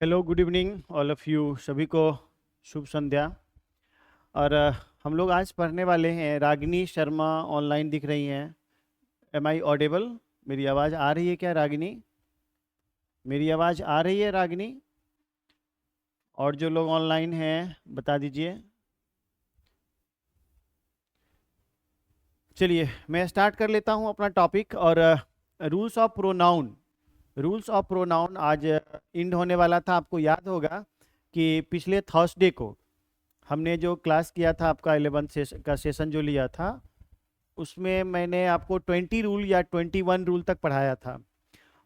Hello, good evening all of you. सभी को शुभ संध्या। और हम लोग आज पढ़ने वाले हैं। रागिनी शर्मा ऑनलाइन दिख रही हैं। M I audible? मेरी आवाज़ आ रही है क्या रागिनी? मेरी आवाज़ आ रही है रागिनी? और जो लोग ऑनलाइन हैं बता दीजिए। चलिए मैं स्टार्ट कर लेता हूं अपना टॉपिक। और rules of pronoun, rules of pronoun आज इंड होने वाला था। आपको याद होगा कि पिछले थर्सडे को हमने जो क्लास किया था, आपका 11th का सेशन जो लिया था, उसमें मैंने आपको 20 रूल या 21 रूल तक पढ़ाया था।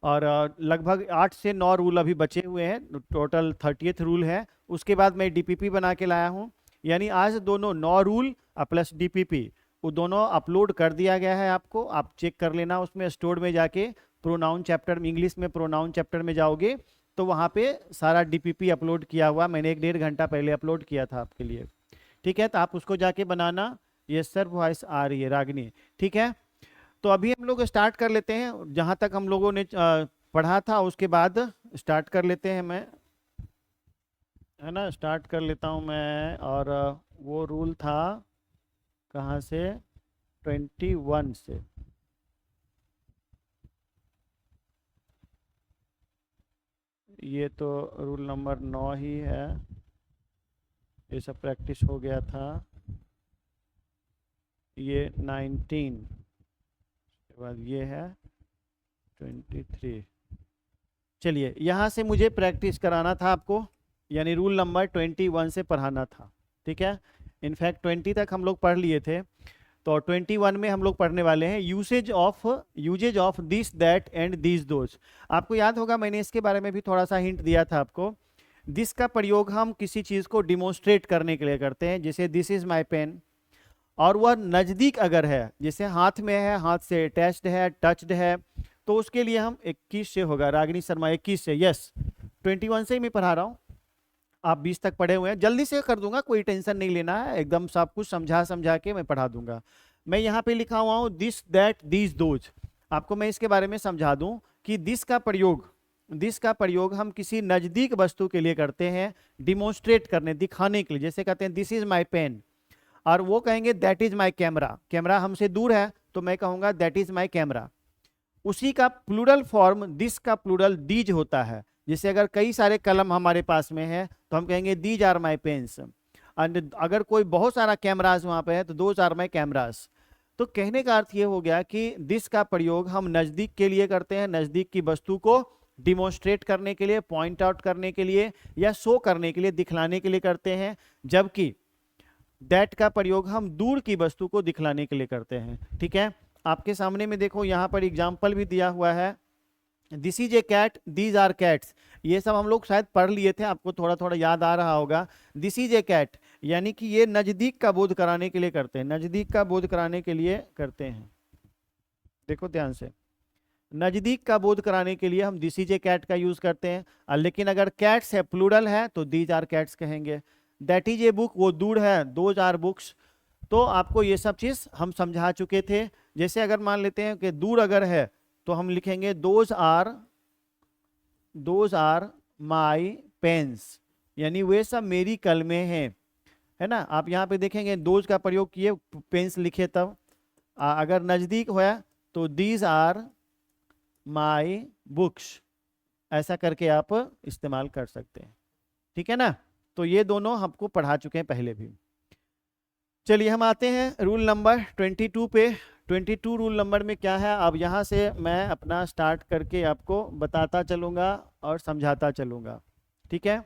और लगभग 8 से 9 रूल अभी बचे हुए हैं। टोटल 30th रूल है। उसके बाद मैं डीपीपी बना के लाया हूँ। यानी आज दोनों 9 रूल प्लस डीपीपी वो दोनों अपलोड कर दिया गया है। आपको आप चेक कर लेना उसमें स्टोर में जाके। प्रोनाउन चैप्टर में, इंग्लिश में प्रोनाउन चैप्टर में जाओगे तो वहाँ पे सारा डीपीपी अपलोड किया हुआ, मैंने 1-1.5 घंटा पहले अपलोड किया था आपके लिए। ठीक है, तो आप उसको जाके बनाना। ये सर वॉइस आ रही है रागिनी? ठीक है, तो अभी हम लोग स्टार्ट कर लेते हैं। जहाँ तक हम लोगों ने पढ़ा था उसके बाद स्टार्ट कर लेते हैं। मैं, है ना, स्टार्ट कर लेता हूँ मैं। और वो रूल था कहाँ से? 21 से। ये तो रूल नंबर 9 ही है। ये सब प्रैक्टिस हो गया था। ये 19 के बाद ये है 23। चलिए, यहाँ से मुझे प्रैक्टिस कराना था आपको, यानी रूल नंबर 21 से पढ़ाना था। ठीक है, इनफैक्ट 20 तक हम लोग पढ़ लिए थे। तो 21 में हम लोग पढ़ने वाले हैं uses of this that and this those. आपको याद होगा मैंने इसके बारे में भी थोड़ा सा हिंट दिया था आपको। दिस का प्रयोग हम किसी चीज़ को डिमोन्स्ट्रेट करने के लिए करते हैं, जैसे दिस इज माई पेन। और वह नज़दीक अगर है, जैसे हाथ में है, हाथ से अटैच्ड है, टच्ड है, तो उसके लिए हम 21 से होगा। रागिनी शर्मा 21 से, यस 21 से ही मैं पढ़ा रहा हूँ। आप 20 तक पढ़े हुए हैं, जल्दी से कर दूंगा, कोई टेंशन नहीं लेना है। एकदम सब कुछ समझा समझा के मैं पढ़ा दूंगा। मैं यहाँ पे लिखा हुआ हूँ दिस दैट दिस दोज। आपको मैं इसके बारे में समझा दूं कि दिस का प्रयोग हम किसी नज़दीक वस्तु के लिए करते हैं, डिमोन्स्ट्रेट करने, दिखाने के लिए। जैसे कहते हैं दिस इज माई पेन, और वो कहेंगे that is my camera. Camera हमसे दूर है तो मैं कहूँगा दैट इज माई कैमरा। उसी का प्लूरल फॉर्म दिस का प्लूरल दीज होता है। जैसे अगर कई सारे कलम हमारे पास में है तो हम कहेंगे दीज आर माई पेन्स। अगर कोई बहुत सारा कैमराज वहां पे है तो दोज आर माई कैमराज। तो कहने का अर्थ ये हो गया कि दिस का प्रयोग हम नजदीक के लिए करते हैं, नजदीक की वस्तु को डिमोन्स्ट्रेट करने के लिए, पॉइंट आउट करने के लिए, या शो करने के लिए, दिखलाने के लिए करते हैं। जबकि दैट का प्रयोग हम दूर की वस्तु को दिखलाने के लिए करते हैं। ठीक है, आपके सामने में देखो यहाँ पर एग्जाम्पल भी दिया हुआ है। This is a cat, these are cats. ये सब हम लोग शायद पढ़ लिए थे, आपको थोड़ा थोड़ा याद आ रहा होगा। दिस इज ए कैट, यानी कि ये नजदीक का बोध कराने के लिए करते हैं, नजदीक का बोध कराने के लिए करते हैं। देखो ध्यान से, नजदीक का बोध कराने के लिए हम दिस इज ए कैट का यूज करते हैं। लेकिन अगर कैट्स है, प्लूरल है, तो दीज आर कैट्स कहेंगे। दैट इज ए बुक, वो दूर है, दोज आर बुक्स। तो आपको ये सब चीज हम समझा चुके थे। जैसे अगर मान लेते हैं कि दूर अगर है तो हम लिखेंगे दोज आर माई पेन्स, यानी वे सब मेरी कलमें हैं। है ना, आप यहाँ पे देखेंगे दोज का प्रयोग किए, पेन्स लिखे तब। अगर नजदीक हुआ तो दीज आर माई बुक्स, ऐसा करके आप इस्तेमाल कर सकते हैं। ठीक है ना, तो ये दोनों हमको पढ़ा चुके हैं पहले भी। चलिए हम आते हैं रूल नंबर 22 पे। 22 रूल नंबर में क्या है, अब यहाँ से मैं अपना स्टार्ट करके आपको बताता चलूँगा और समझाता चलूँगा। ठीक है,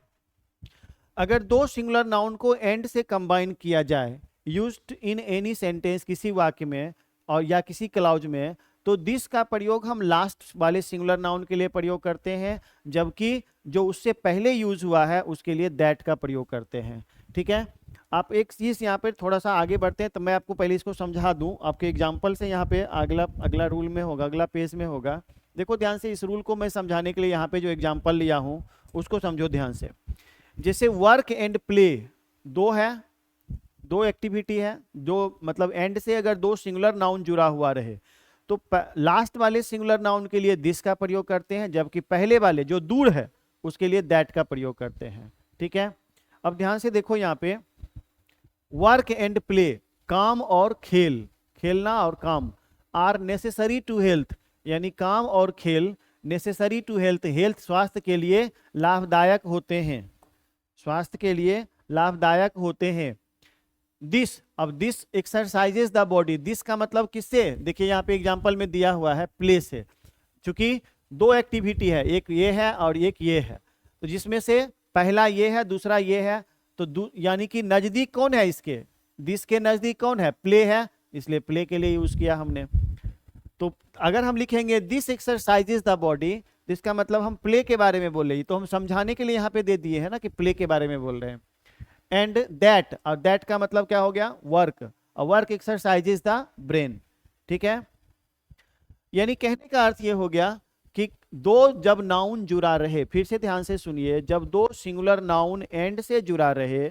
अगर दो सिंगुलर नाउन को एंड से कंबाइन किया जाए, यूज्ड इन एनी सेंटेंस, किसी वाक्य में और या किसी क्लाउज में, तो दिस का प्रयोग हम लास्ट वाले सिंगुलर नाउन के लिए प्रयोग करते हैं, जबकि जो उससे पहले यूज हुआ है उसके लिए दैट का प्रयोग करते हैं। ठीक है, आप एक चीज यहाँ पे थोड़ा सा आगे बढ़ते हैं तो मैं आपको पहले इसको समझा दूं आपके एग्जाम्पल से। यहाँ पे अगला अगला रूल में होगा, अगला पेज में होगा। देखो ध्यान से, इस रूल को मैं समझाने के लिए यहाँ पे जो एग्जाम्पल लिया हूँ उसको समझो ध्यान से। जैसे वर्क एंड प्ले, दो है, दो एक्टिविटी है, जो मतलब एंड से अगर दो सिंगुलर नाउन जुड़ा हुआ रहे तो लास्ट वाले सिंगुलर नाउन के लिए दिस का प्रयोग करते हैं, जबकि पहले वाले जो दूर है उसके लिए दैट का प्रयोग करते हैं। ठीक है, अब ध्यान से देखो यहाँ पे वर्क एंड प्ले, काम और खेल, खेलना और काम, आर नेसेसरी टू हेल्थ, यानी काम और खेल नेसेसरी टू हेल्थ, हेल्थ स्वास्थ्य के लिए लाभदायक होते हैं, स्वास्थ्य के लिए लाभदायक होते हैं। दिस, अब this exercises the body, this का मतलब किससे, देखिए यहाँ पे एग्जांपल में दिया हुआ है प्ले से, क्योंकि दो एक्टिविटी है, एक ये है और एक ये है, तो जिसमें से पहला ये है दूसरा ये है, तो यानी कि नजदीक कौन है इसके, दिस के नजदीक कौन है, प्ले है, इसलिए प्ले के लिए यूज किया हमने। तो अगर हम लिखेंगे दिस एक्सरसाइजेज द बॉडी, इसका मतलब हम प्ले के बारे में बोल रहे हैं, तो हम समझाने के लिए यहाँ पे दे दिए है ना कि प्ले के बारे में बोल रहे हैं। एंड दैट, और दैट का मतलब क्या हो गया, वर्क, और वर्क एक्सरसाइजेज द ब्रेन। ठीक है, यानी कहने का अर्थ ये हो गया कि दो जब नाउन जुड़ा रहे, फिर से ध्यान से सुनिए, जब दो सिंगुलर नाउन एंड से जुड़ा रहे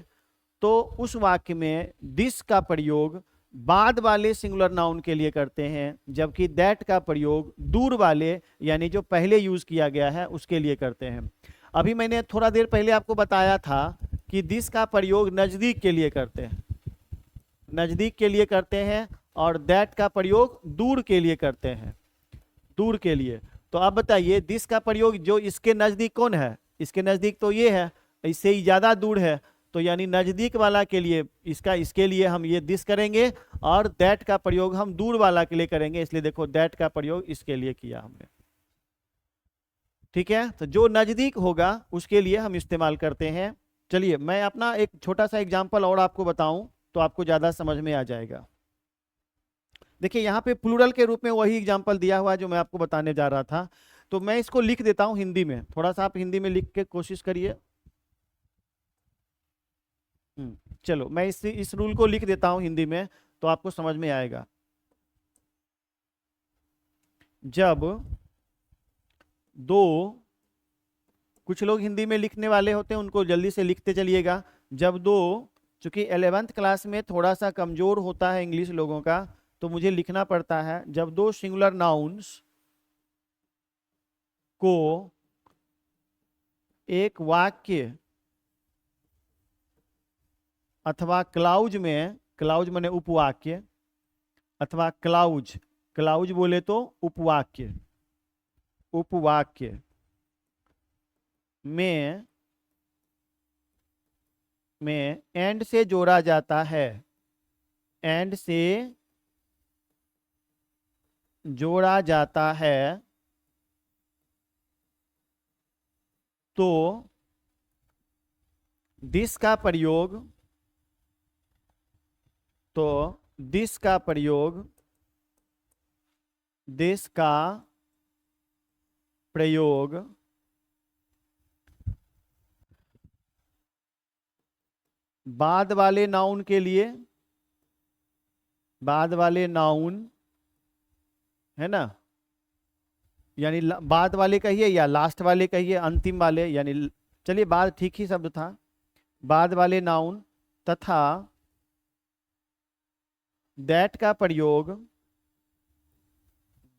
तो उस वाक्य में दिस का प्रयोग बाद वाले सिंगुलर नाउन के लिए करते हैं, जबकि दैट का प्रयोग दूर वाले यानी जो पहले यूज किया गया है उसके लिए करते हैं। अभी मैंने थोड़ा देर पहले आपको बताया था कि दिस का प्रयोग नजदीक के लिए करते हैं, नजदीक के लिए करते हैं, और दैट का प्रयोग दूर के लिए करते हैं, दूर के लिए। तो आप बताइए दिस का प्रयोग जो इसके नजदीक कौन है, इसके नजदीक तो ये है, इससे ही ज्यादा दूर है, तो यानी नजदीक वाला के लिए इसके लिए हम ये दिस करेंगे, और दैट का प्रयोग हम दूर वाला के लिए करेंगे, इसलिए देखो दैट का प्रयोग इसके लिए किया हमने। ठीक है, तो जो नजदीक होगा उसके लिए हम इस्तेमाल करते हैं। चलिए मैं अपना एक छोटा सा एग्जाम्पल और आपको बताऊं तो आपको ज्यादा समझ में आ जाएगा। देखिए यहाँ पे प्लूरल के रूप में वही एग्जाम्पल दिया हुआ है जो मैं आपको बताने जा रहा था, तो मैं इसको लिख देता हूं हिंदी में, थोड़ा सा आप हिंदी में लिख के कोशिश करिए। चलो मैं इस रूल को लिख देता हूं हिंदी में तो आपको समझ में आएगा। जब दो, कुछ लोग हिंदी में लिखने वाले होते हैं उनको जल्दी से लिखते चलिएगा। जब दो, चूंकि 11th क्लास में थोड़ा सा कमजोर होता है इंग्लिश लोगों का, तो मुझे लिखना पड़ता है, जब दो सिंगुलर नाउन्स को एक वाक्य अथवा क्लाउज में, क्लाउज माने उपवाक्य, अथवा क्लाउज, क्लाउज बोले तो उपवाक्य, उपवाक्य में एंड से जोड़ा जाता है, एंड से जोड़ा जाता है, तो दिस का प्रयोग, तो दिस का प्रयोग, दिस का प्रयोग बाद वाले नाउन के लिए, बाद वाले नाउन है ना, यानी बाद वाले कहिए या लास्ट वाले कहिए, अंतिम वाले, यानी चलिए बाद ठीक ही शब्द था, बाद वाले नाउन तथा दैट का प्रयोग,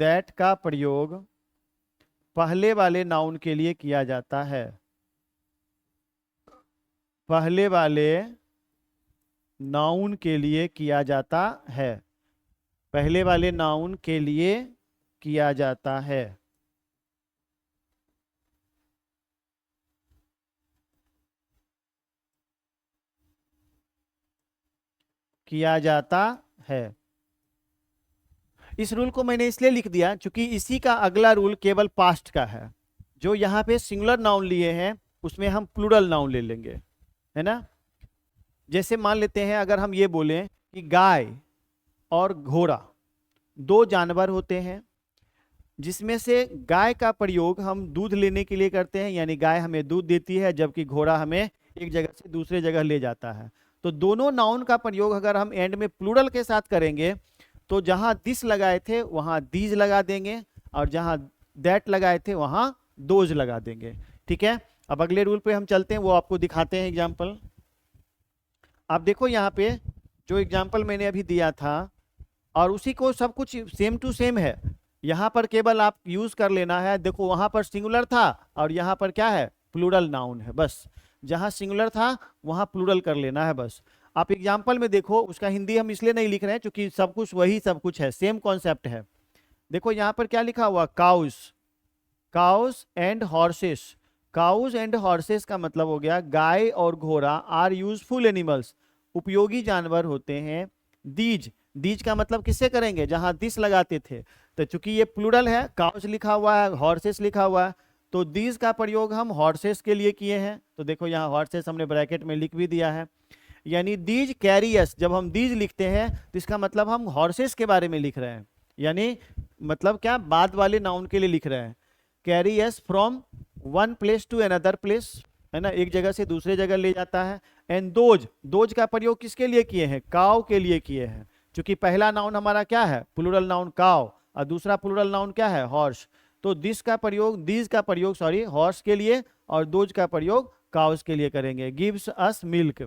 दैट का प्रयोग पहले वाले नाउन के लिए किया जाता है, पहले वाले नाउन के लिए किया जाता है, पहले वाले नाउन के लिए किया जाता है, किया जाता है। इस रूल को मैंने इसलिए लिख दिया क्योंकि इसी का अगला रूल केवल पास्ट का है, जो यहाँ पे सिंगुलर नाउन लिए हैं उसमें हम प्लूरल नाउन ले लेंगे, है ना। जैसे मान लेते हैं अगर हम ये बोलें कि गाय और घोड़ा दो जानवर होते हैं, जिसमें से गाय का प्रयोग हम दूध लेने के लिए करते हैं, यानी गाय हमें दूध देती है जबकि घोड़ा हमें एक जगह से दूसरे जगह ले जाता है। तो दोनों नाउन का प्रयोग अगर हम एंड में प्लूरल के साथ करेंगे तो जहां दिस लगाए थे वहां दीज लगा देंगे, और जहां दैट लगाए थे वहां दोज लगा देंगे। ठीक है, अब अगले रूल पे हम चलते हैं, वो आपको दिखाते हैं एग्जाम्पल। आप देखो यहाँ पे जो एग्जाम्पल मैंने अभी दिया था, और उसी को सब कुछ सेम टू सेम है, यहाँ पर केवल आप यूज कर लेना है। देखो वहां पर सिंगुलर था और यहाँ पर क्या है, प्लूरल नाउन है, बस जहां सिंगुलर था वहां प्लूरल कर लेना है बस। आप एग्जाम्पल में देखो, उसका हिंदी हम इसलिए नहीं लिख रहे हैं क्योंकि सब कुछ वही सब कुछ है, सेम कॉन्सेप्ट है। देखो यहाँ पर क्या लिखा हुआ, cows, cows and horses. Cows and horses का मतलब हो गया गाय और घोड़ा आर यूजफुल एनिमल्स, उपयोगी जानवर होते हैं। दीज, दीज का मतलब किससे करेंगे, जहां दिस लगाते थे, तो चूंकि ये प्लूरल है, काउस लिखा हुआ है, हॉर्सेस लिखा हुआ है, तो दीज का प्रयोग हम हॉर्सेस के लिए किए हैं। तो देखो यहाँ हॉर्सेस हमने ब्रैकेट में लिख भी दिया है। यानी दीज कैरियस, जब हम दीज लिखते हैं तो इसका मतलब हम हॉर्सेस के बारे में लिख रहे हैं, यानी मतलब क्या, बाद वाले नाउन के लिए लिख रहे हैं। Carries from one place to another place, है ना, एक जगह से दूसरे जगह ले जाता है। एंड दोज, दोज का प्रयोग किसके लिए किए हैं, काव के लिए किए हैं, क्योंकि पहला नाउन हमारा क्या है, प्लूरल नाउन काव, और दूसरा प्लूरल नाउन क्या है, हॉर्स। तो दिस का प्रयोग, दीज का प्रयोग सॉरी हॉर्स के लिए, और दोज का प्रयोग काउस के लिए करेंगे। गिव्स अस मिल्क,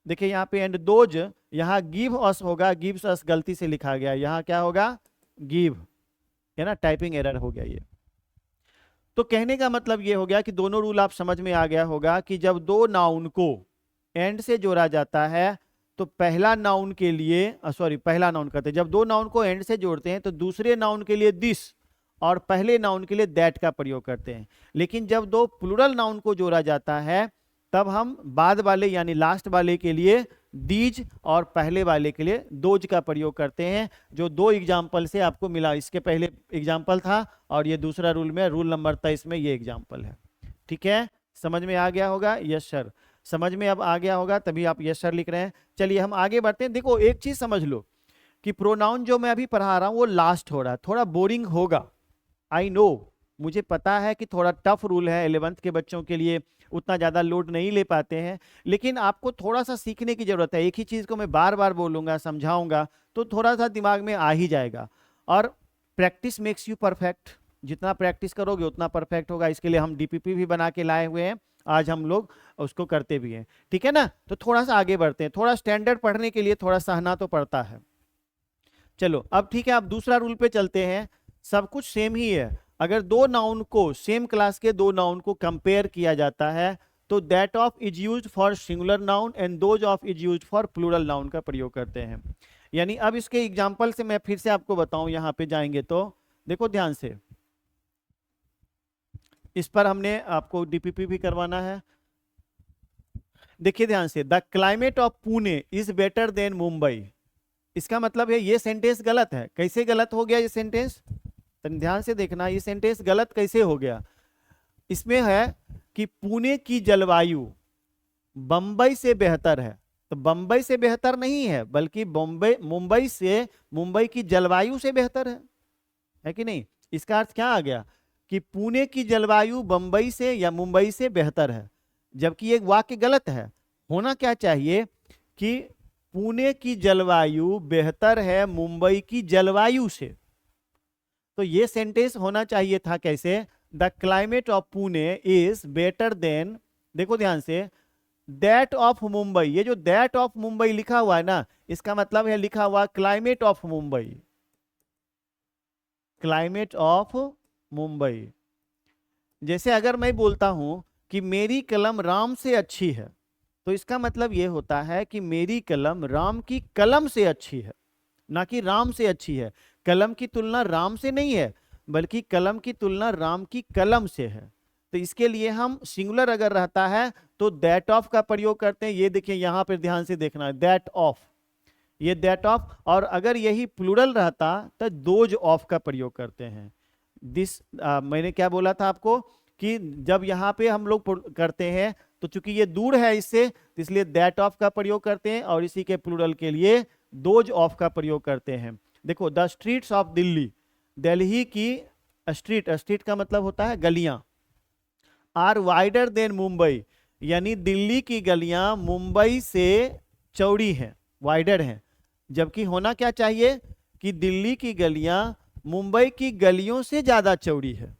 देखिए यहाँ पे एंड दोज, यहाँ गिव अस होगा, गिव्स अस गलती से लिखा गया, यहाँ क्या होगा, गिव, है ना, टाइपिंग एरर हो गया ये। तो कहने का मतलब ये हो गया कि दोनों रूल आप समझ में आ गया होगा कि जब दो नाउन को एंड से जोड़ा जाता है तो पहला नाउन के लिए पहला नाउन कहते हैं, जब दो नाउन को एंड से जोड़ते हैं तो दूसरे नाउन के लिए दिस और पहले नाउन के लिए दैट का प्रयोग करते हैं। लेकिन जब दो प्लूरल नाउन को जोड़ा जाता है तब हम बाद वाले यानी लास्ट वाले के लिए दीज और पहले वाले के लिए दोज का प्रयोग करते हैं, जो दो एग्जाम्पल से आपको मिला। इसके पहले एग्जाम्पल था और ये दूसरा रूल में, रूल नंबर 23 में ये एग्जाम्पल है। ठीक है, समझ में आ गया होगा, यस सर, समझ में अब आ गया होगा तभी आप यस सर लिख रहे हैं। चलिए हम आगे बढ़ते हैं। देखो एक चीज समझ लो कि प्रोनाउन जो मैं अभी पढ़ा रहा हूं वो लास्ट हो रहा है, थोड़ा बोरिंग होगा, आई नो, मुझे पता है कि थोड़ा टफ रूल है, 11th के बच्चों के लिए उतना ज्यादा लोड नहीं ले पाते हैं, लेकिन आपको थोड़ा सा सीखने की जरूरत है। एक ही चीज को मैं बार बार बोलूंगा, समझाऊंगा तो थोड़ा सा दिमाग में आ ही जाएगा। और प्रैक्टिस मेक्स यू परफेक्ट, जितना प्रैक्टिस करोगे उतना परफेक्ट होगा। इसके लिए हम डीपीपी भी बना के लाए हुए हैं, आज हम लोग उसको करते भी हैं। ठीक है ना, तो थोड़ा सा आगे बढ़ते हैं, थोड़ा स्टैंडर्ड पढ़ने के लिए थोड़ा सहना तो पड़ता है। चलो अब ठीक है, अब दूसरा रूल पे चलते हैं। सब कुछ सेम ही है, अगर दो नाउन को, सेम क्लास के दो नाउन को कंपेयर किया जाता है तो that of is used for singular noun and those of is used for plural noun का प्रयोग करते हैं। यानी अब इसके एग्जांपल से मैं फिर से आपको बताऊं, यहां पे जाएंगे तो देखो ध्यान से, इस पर हमने आपको डीपीपी भी करवाना है। देखिए ध्यान से, the climate of Pune is better than Mumbai. इसका मतलब है ये सेंटेंस गलत है। कैसे गलत हो गया ये सेंटेंस, ध्यान से देखना, ये सेंटेंस गलत कैसे हो गया। इसमें है कि पुणे की जलवायु बंबई से बेहतर है, तो बंबई से बेहतर नहीं है बल्कि मुंबई से, मुंबई की जलवायु से बेहतर है कि नहीं। इसका अर्थ क्या आ गया कि पुणे की जलवायु बंबई से या मुंबई से बेहतर है, जबकि एक वाक्य गलत है। होना क्या चाहिए कि पुणे की जलवायु बेहतर है मुंबई की जलवायु से। तो ये सेंटेंस होना चाहिए था कैसे, the climate of Pune is better than, देखो ध्यान से, दैट ऑफ मुंबई। ये जो दैट ऑफ मुंबई लिखा हुआ है ना, इसका मतलब है लिखा हुआ climate of Mumbai, climate of Mumbai. जैसे अगर मैं बोलता हूं कि मेरी कलम राम से अच्छी है, तो इसका मतलब यह होता है कि मेरी कलम राम की कलम से अच्छी है, ना कि राम से अच्छी है। कलम की तुलना राम से नहीं है बल्कि कलम की तुलना राम की कलम से है। तो इसके लिए हम सिंगुलर अगर रहता है तो दैट ऑफ का प्रयोग करते हैं। ये देखिए यहां पर ध्यान से देखना, दैट ऑफ, ये दैट ऑफ। और अगर यही प्लूरल रहता तो दोज ऑफ का प्रयोग करते हैं। दिस मैंने क्या बोला था आपको कि जब यहाँ पे हम लोग करते हैं तो चूंकि ये दूर है इससे, तो इसलिए दैट ऑफ का प्रयोग करते हैं, और इसी के प्लूरल के लिए दोज ऑफ का प्रयोग करते हैं। देखो the streets of Delhi, Delhi की स्ट्रीट, स्ट्रीट का मतलब होता है गलियां, आर वाइडर देन मुंबई, यानी दिल्ली की गलियां मुंबई से चौड़ी हैं, वाइडर हैं। जबकि होना क्या चाहिए कि दिल्ली की गलियां मुंबई की गलियों से ज्यादा चौड़ी है।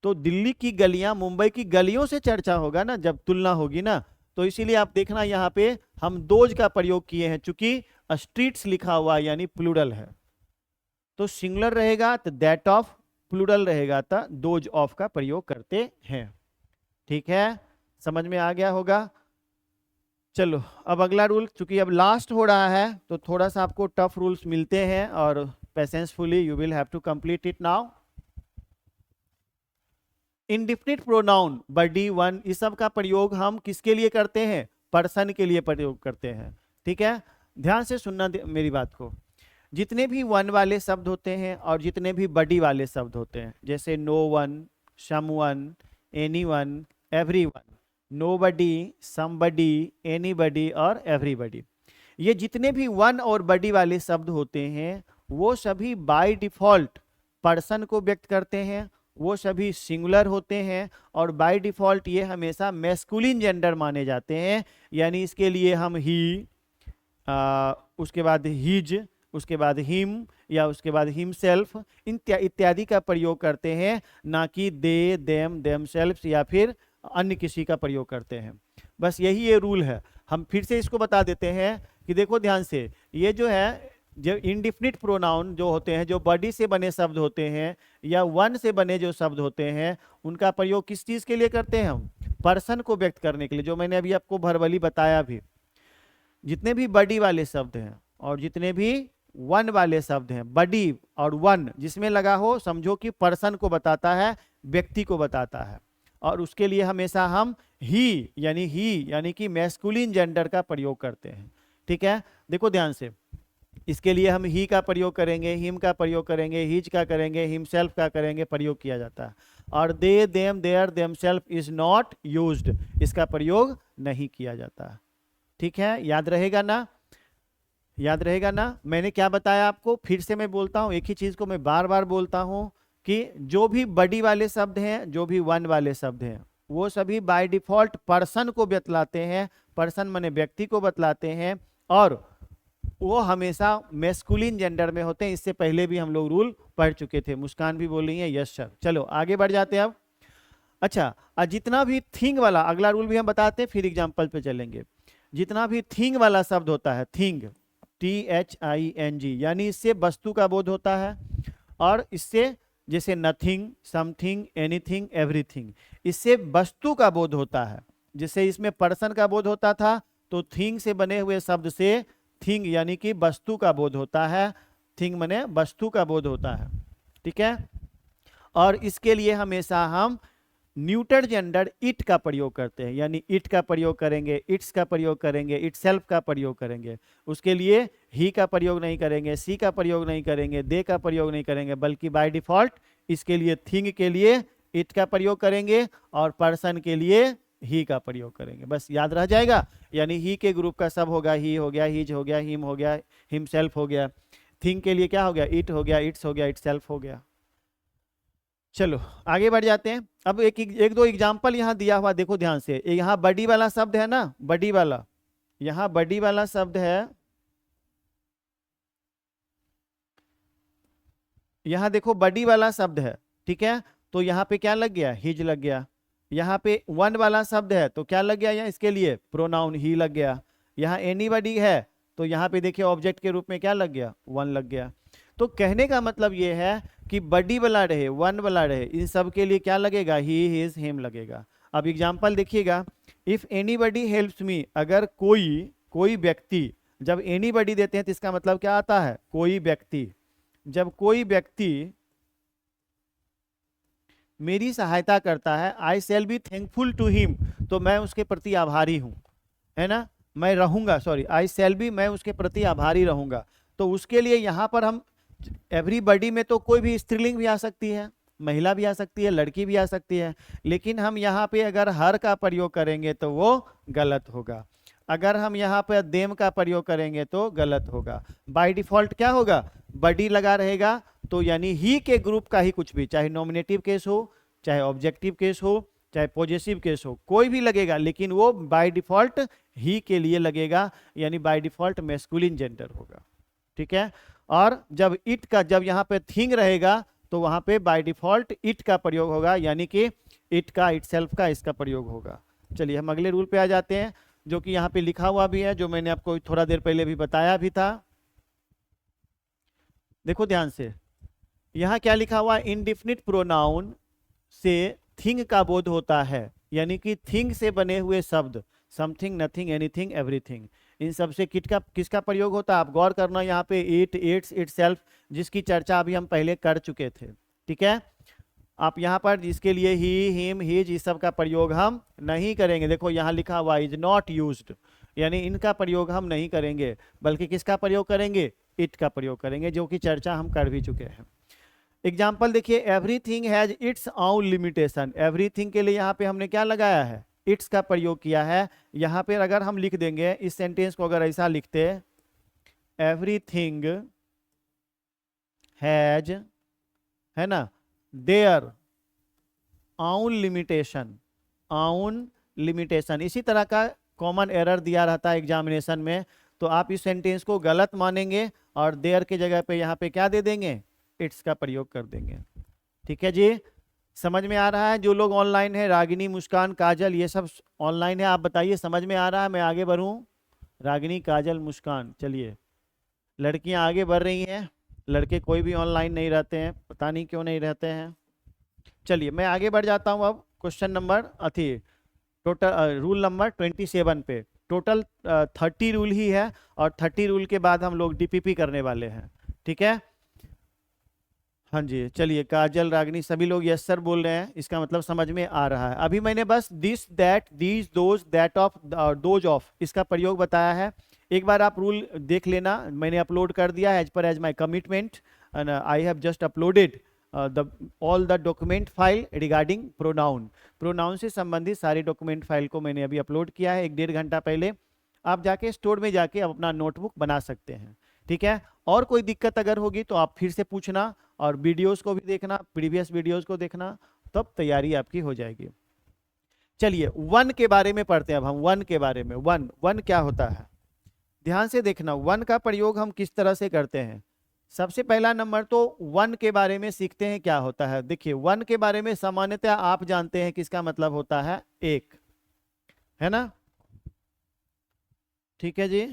तो दिल्ली की गलियां मुंबई की गलियों से चर्चा होगा ना, जब तुलना होगी ना, तो इसीलिए आप देखना यहाँ पे हम दोज का प्रयोग किए हैं, चूंकि स्ट्रीट्स लिखा हुआ यानी प्लूरल है। तो सिंगुलर रहेगा तो दैट ऑफ, प्लूरल रहेगा तो दोज ऑफ का प्रयोग करते हैं। ठीक है, समझ में आ गया होगा। चलो अब अगला रूल, चूंकि अब लास्ट हो रहा है तो थोड़ा सा आपको टफ रूल्स मिलते हैं और patiently you will have to complete it now. Indefinite pronoun, body, one, इस सब का प्रयोग हम किसके लिए करते हैं? पर्सन के लिए प्रयोग करते हैं। ठीक है, ध्यान से सुनना मेरी बात को। जितने भी वन वाले शब्द होते हैं और जितने भी बडी वाले शब्द होते हैं, जैसे no one, someone, anyone, everyone, nobody, somebody, anybody और एवरीबडी, ये जितने भी वन और बडी वाले शब्द होते हैं वो सभी बाय डिफॉल्ट पर्सन को व्यक्त करते हैं, वो सभी सिंगुलर होते हैं और बाय डिफॉल्ट ये हमेशा मैस्कुलिन जेंडर माने जाते हैं। यानी इसके लिए हम ही, उसके बाद हिज, उसके बाद हिम या उसके बाद हिमसेल्फ इत्यादि का प्रयोग करते हैं, ना कि दे, देम, देमसेल्फ्स या फिर अन्य किसी का प्रयोग करते हैं। बस यही ये रूल है। हम फिर से इसको बता देते हैं कि देखो ध्यान से, ये जो है जो इंडिफिनिट प्रोनाउन जो होते हैं, जो बॉडी से बने शब्द होते हैं या वन से बने जो शब्द होते हैं, उनका प्रयोग किस चीज के लिए करते हैं? हम पर्सन को व्यक्त करने के लिए, जो मैंने अभी आपको भर्बली बताया भी। जितने भी बॉडी वाले शब्द हैं और जितने भी वन वाले शब्द हैं, बडी और वन जिसमें लगा हो, समझो कि पर्सन को बताता है, व्यक्ति को बताता है, और उसके लिए हमेशा हम ही यानी कि मैस्कुलिन जेंडर का प्रयोग करते हैं। ठीक है, देखो ध्यान से, इसके लिए हम ही का प्रयोग करेंगे, हिम का प्रयोग करेंगे, हिज का करेंगे, हिमसेल्फ का करेंगे, प्रयोग किया जाता है। और they, them, their, themselves is not used, इसका प्रयोग नहीं किया जाता। ठीक है, याद रहेगा ना? याद रहेगा ना? मैंने क्या बताया आपको? फिर से मैं बोलता हूं, एक ही चीज को मैं बार बार बोलता हूं कि जो भी बड़ी वाले शब्द हैं, जो भी वन वाले शब्द हैं, वो सभी बाय डिफॉल्ट पर्सन को बतलाते हैं, पर्सन माने व्यक्ति को बतलाते हैं, और वो हमेशा मैस्कुलिन जेंडर में होते हैं। इससे पहले भी हम लोग रूल पढ़ चुके थे। मुस्कान भी बोल रही है यस सर। चलो आगे बढ़ जाते हैं अब। अच्छा, जितना भी थिंग वाला, अगला रूल भी हम बताते हैं, फिर एग्जाम्पल पे चलेंगे। जितना भी थिंग वाला शब्द होता है, थिंग, THING, यानी इससे वस्तु का बोध होता है, और इससे जैसे नथिंग, समथिंग, एनीथिंग, एवरीथिंग, इससे वस्तु का बोध होता है। जैसे इसमें पर्सन का बोध होता था, तो थिंग से बने हुए शब्द से थिंग यानी कि वस्तु का बोध होता है। थिंग माने वस्तु का बोध होता है। ठीक है, और इसके लिए हमेशा हम न्यूटर जेंडर इट का प्रयोग करते हैं, यानी इट का प्रयोग करेंगे, इट्स का प्रयोग करेंगे, इटसेल्फ का प्रयोग करेंगे। उसके लिए ही का प्रयोग नहीं करेंगे, सी का प्रयोग नहीं करेंगे, दे का प्रयोग नहीं करेंगे, बल्कि बाय डिफॉल्ट इसके लिए थिंग के लिए इट का प्रयोग करेंगे और पर्सन के लिए ही का प्रयोग करेंगे। बस याद रह जाएगा। यानी ही के ग्रुप का सब होगा, ही हो गया, हिज हो गया, हिम हो गया, हिमसेल्फ हो गया। थिंग के लिए क्या हो गया? इट हो गया, इट्स हो गया, इटसेल्फ हो गया। चलो आगे बढ़ जाते हैं। अब एक दो एग्जाम्पल यहाँ दिया हुआ, देखो ध्यान से। यहाँ बडी वाला शब्द है ना, बडी वाला, यहाँ बडी वाला शब्द है, यहाँ देखो बडी वाला शब्द है। ठीक है, तो यहाँ पे क्या लग गया? हिज लग गया। यहाँ पे वन वाला शब्द है तो क्या लग गया? यहाँ इसके लिए प्रोनाउन ही लग गया। यहाँ एनीबॉडी है तो यहाँ पे देखिए ऑब्जेक्ट के रूप में क्या लग गया? वन लग गया। तो कहने का मतलब ये है कि बडी वाला रहे, वन वाला रहे, इन सब के लिए क्या लगेगा? ही, हिज, हिम लगेगा। अब एग्जाम्पल देखिएगा, इफ एनीबॉडी हेल्प्स मी, अगर कोई व्यक्ति, जब एनीबॉडी देते हैं तो इसका मतलब क्या आता है? कोई व्यक्ति। जब कोई व्यक्ति मेरी सहायता करता है, I shall be thankful to him, तो मैं उसके प्रति आभारी हूं, है ना? मैं रहूंगा, सॉरी, आई शैल बी, मैं उसके प्रति आभारी रहूंगा। तो उसके लिए यहाँ पर हम एवरीबॉडी में तो कोई भी स्त्रीलिंग भी आ सकती है, महिला भी आ सकती है, लड़की भी आ सकती है, लेकिन हम यहाँ पे अगर हर का प्रयोग करेंगे तो वो गलत होगा। अगर हम यहाँ पे देम का प्रयोग करेंगे तो गलत होगा। बाय डिफॉल्ट क्या होगा? बडी लगा रहेगा, तो यानी ही के ग्रुप का ही कुछ भी, चाहे नॉमिनेटिव केस हो, चाहे ऑब्जेक्टिव केस हो, चाहे पॉजेसिव केस हो, कोई भी लगेगा, लेकिन वो बाय डिफॉल्ट ही के लिए लगेगा, यानी बाय डिफॉल्ट मैस्कुलिन जेंडर होगा। ठीक है, और जब इट का, जब यहाँ पे थिंग रहेगा तो वहां पे बाय डिफॉल्ट इट का प्रयोग होगा, यानी कि इट का, इटसेल्फ का, इसका प्रयोग होगा। चलिए हम अगले रूल पे आ जाते हैं, जो कि यहाँ पे लिखा हुआ भी है, जो मैंने आपको थोड़ा देर पहले भी बताया भी था। देखो ध्यान से, यहाँ क्या लिखा हुआ? इंडिफिनिट प्रोनाउन से थिंग का बोध होता है, यानी कि थिंग से बने हुए शब्द, समथिंग, नथिंग, एनीथिंग, एवरीथिंग, इन सब से किसका प्रयोग होता है? आप गौर करना यहाँ पे इट, इट्स, इटसेल्फ, जिसकी चर्चा अभी हम पहले कर चुके थे। ठीक है, आप यहाँ पर इसके लिए ही, हिम, हिज, इस सब का प्रयोग हम नहीं करेंगे। देखो यहाँ लिखा हुआ इज नॉट यूज्ड, यानी इनका प्रयोग हम नहीं करेंगे, बल्कि किसका प्रयोग करेंगे? इट का प्रयोग करेंगे, जो कि चर्चा हम कर भी चुके हैं। एग्जाम्पल देखिए, everything has its own limitation. Everything के लिए यहाँ पे हमने क्या लगाया है? इट्स का प्रयोग किया है। यहाँ पे अगर हम लिख देंगे इस सेंटेंस को, अगर ऐसा लिखते, एवरीथिंग हैज, है ना, their own limitation, own limitation, इसी तरह का कॉमन एरर दिया रहता है एग्जामिनेशन में, तो आप इस सेंटेंस को गलत मानेंगे और देयर के जगह पे यहाँ पे क्या दे देंगे? इट्स का प्रयोग कर देंगे। ठीक है जी, समझ में आ रहा है? जो लोग ऑनलाइन है, रागिनी, मुस्कान, काजल, ये सब ऑनलाइन है, आप बताइए समझ में आ रहा है? मैं आगे बढ़ूं? रागिनी, काजल, मुस्कान, चलिए, लड़कियां आगे बढ़ रही हैं, लड़के कोई भी ऑनलाइन नहीं रहते हैं, पता नहीं क्यों नहीं रहते हैं। चलिए मैं आगे बढ़ जाता हूं। अब question number total rule number 27 पे। टोटल 30 रूल ही है, और 30 रूल के बाद हम लोग डीपीपी करने वाले हैं। ठीक है, हाँ जी, चलिए, काजल, रागिनी, सभी लोग यस सर बोल रहे हैं, इसका मतलब समझ में आ रहा है। अभी मैंने बस this, that, these, those, that of, those of, इसका प्रयोग बताया है। एक बार आप रूल देख लेना, मैंने अपलोड कर दिया है as per as my commitment, and I have just uploaded all the document file regarding pronoun. Pronoun से संबंधित सारी डॉक्यूमेंट फाइल को मैंने अभी अपलोड किया है 1-1.5 घंटा पहले। आप जाके स्टोर में जाके आप अपना नोटबुक बना सकते हैं। ठीक है, और कोई दिक्कत अगर होगी तो आप फिर से पूछना, और वीडियोस को भी देखना, प्रीवियस वीडियोस को देखना, तब तैयारी आपकी हो जाएगी। चलिए वन के बारे में पढ़ते हैं अब हम। वन के बारे में, वन, वन क्या होता है? ध्यान से देखना, वन का प्रयोग हम किस तरह से करते हैं। सबसे पहला नंबर तो वन के बारे में सीखते हैं क्या होता है। देखिए, वन के बारे में सामान्यतः आप जानते हैं किसका मतलब होता है? एक, है ना? ठीक है जी,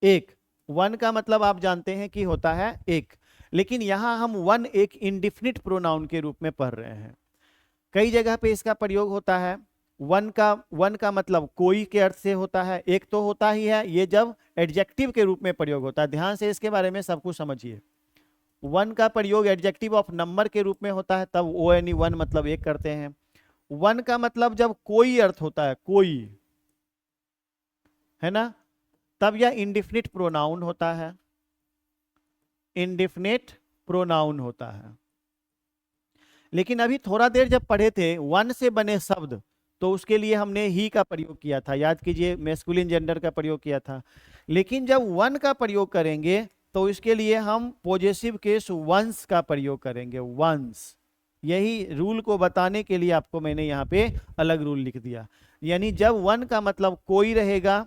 एक, वन का मतलब आप जानते हैं कि होता है एक। लेकिन यहां हम वन एक इंडिफिनिट प्रोनाउन के रूप में पढ़ रहे हैं। कई जगह पे इसका प्रयोग होता है। वन का मतलब कोई के अर्थ से होता है, एक तो होता ही है, ये जब एडजेक्टिव के रूप में प्रयोग होता है। ध्यान से इसके बारे में सब कुछ समझिए। वन का प्रयोग एडजेक्टिव ऑफ नंबर के रूप में होता है, तब ओ एन ई, वन मतलब एक करते हैं। वन का मतलब जब कोई अर्थ होता है, कोई, है ना, तब यह इंडिफिनिट प्रोनाउन होता है। इंडिफिनिट प्रोनाउन होता है। लेकिन अभी थोड़ा देर जब पढ़े थे वन से बने शब्द, तो उसके लिए हमने ही का प्रयोग किया था, याद कीजिए, मैस्कुलिन जेंडर का प्रयोग किया था। लेकिन जब वन का प्रयोग करेंगे तो इसके लिए हम पॉजेसिव केस वंस का प्रयोग करेंगे, वंस। यही रूल को बताने के लिए आपको मैंने यहाँ पे अलग रूल लिख दिया। यानी जब वन का मतलब कोई रहेगा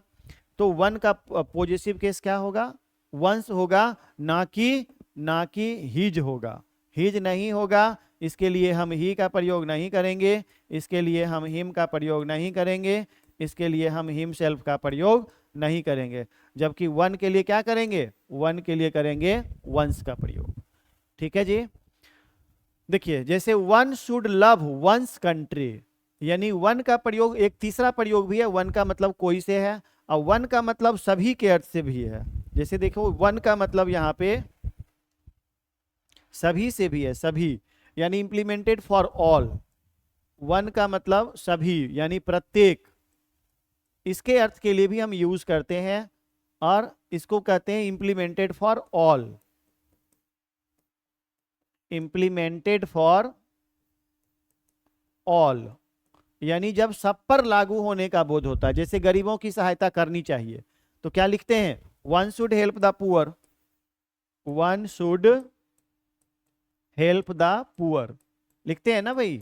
तो वन का पॉजेसिव केस क्या होगा? वंस होगा, ना कि हिज होगा। हिज नहीं होगा, इसके लिए हम ही का प्रयोग नहीं करेंगे, इसके लिए हम हिम का प्रयोग नहीं करेंगे, इसके लिए हम हिम सेल्फ का प्रयोग नहीं करेंगे। जबकि वन के लिए क्या करेंगे? वन के लिए करेंगे वंस का प्रयोग। ठीक है जी, देखिए, जैसे one should love one's country, यानी वन का प्रयोग, एक तीसरा प्रयोग भी है, वन का मतलब कोई से है, और वन का मतलब सभी के अर्थ से भी है। जैसे देखो, वन का मतलब यहाँ पे सभी से भी है, सभी, यानी इंप्लीमेंटेड फॉर ऑल। वन का मतलब सभी, यानी प्रत्येक, इसके अर्थ के लिए भी हम यूज करते हैं, और इसको कहते हैं implemented for all. Implemented for all, यानी जब सब पर लागू होने का बोध होता है। जैसे गरीबों की सहायता करनी चाहिए, तो क्या लिखते हैं? One should help the poor, one should help the poor, लिखते हैं ना भाई,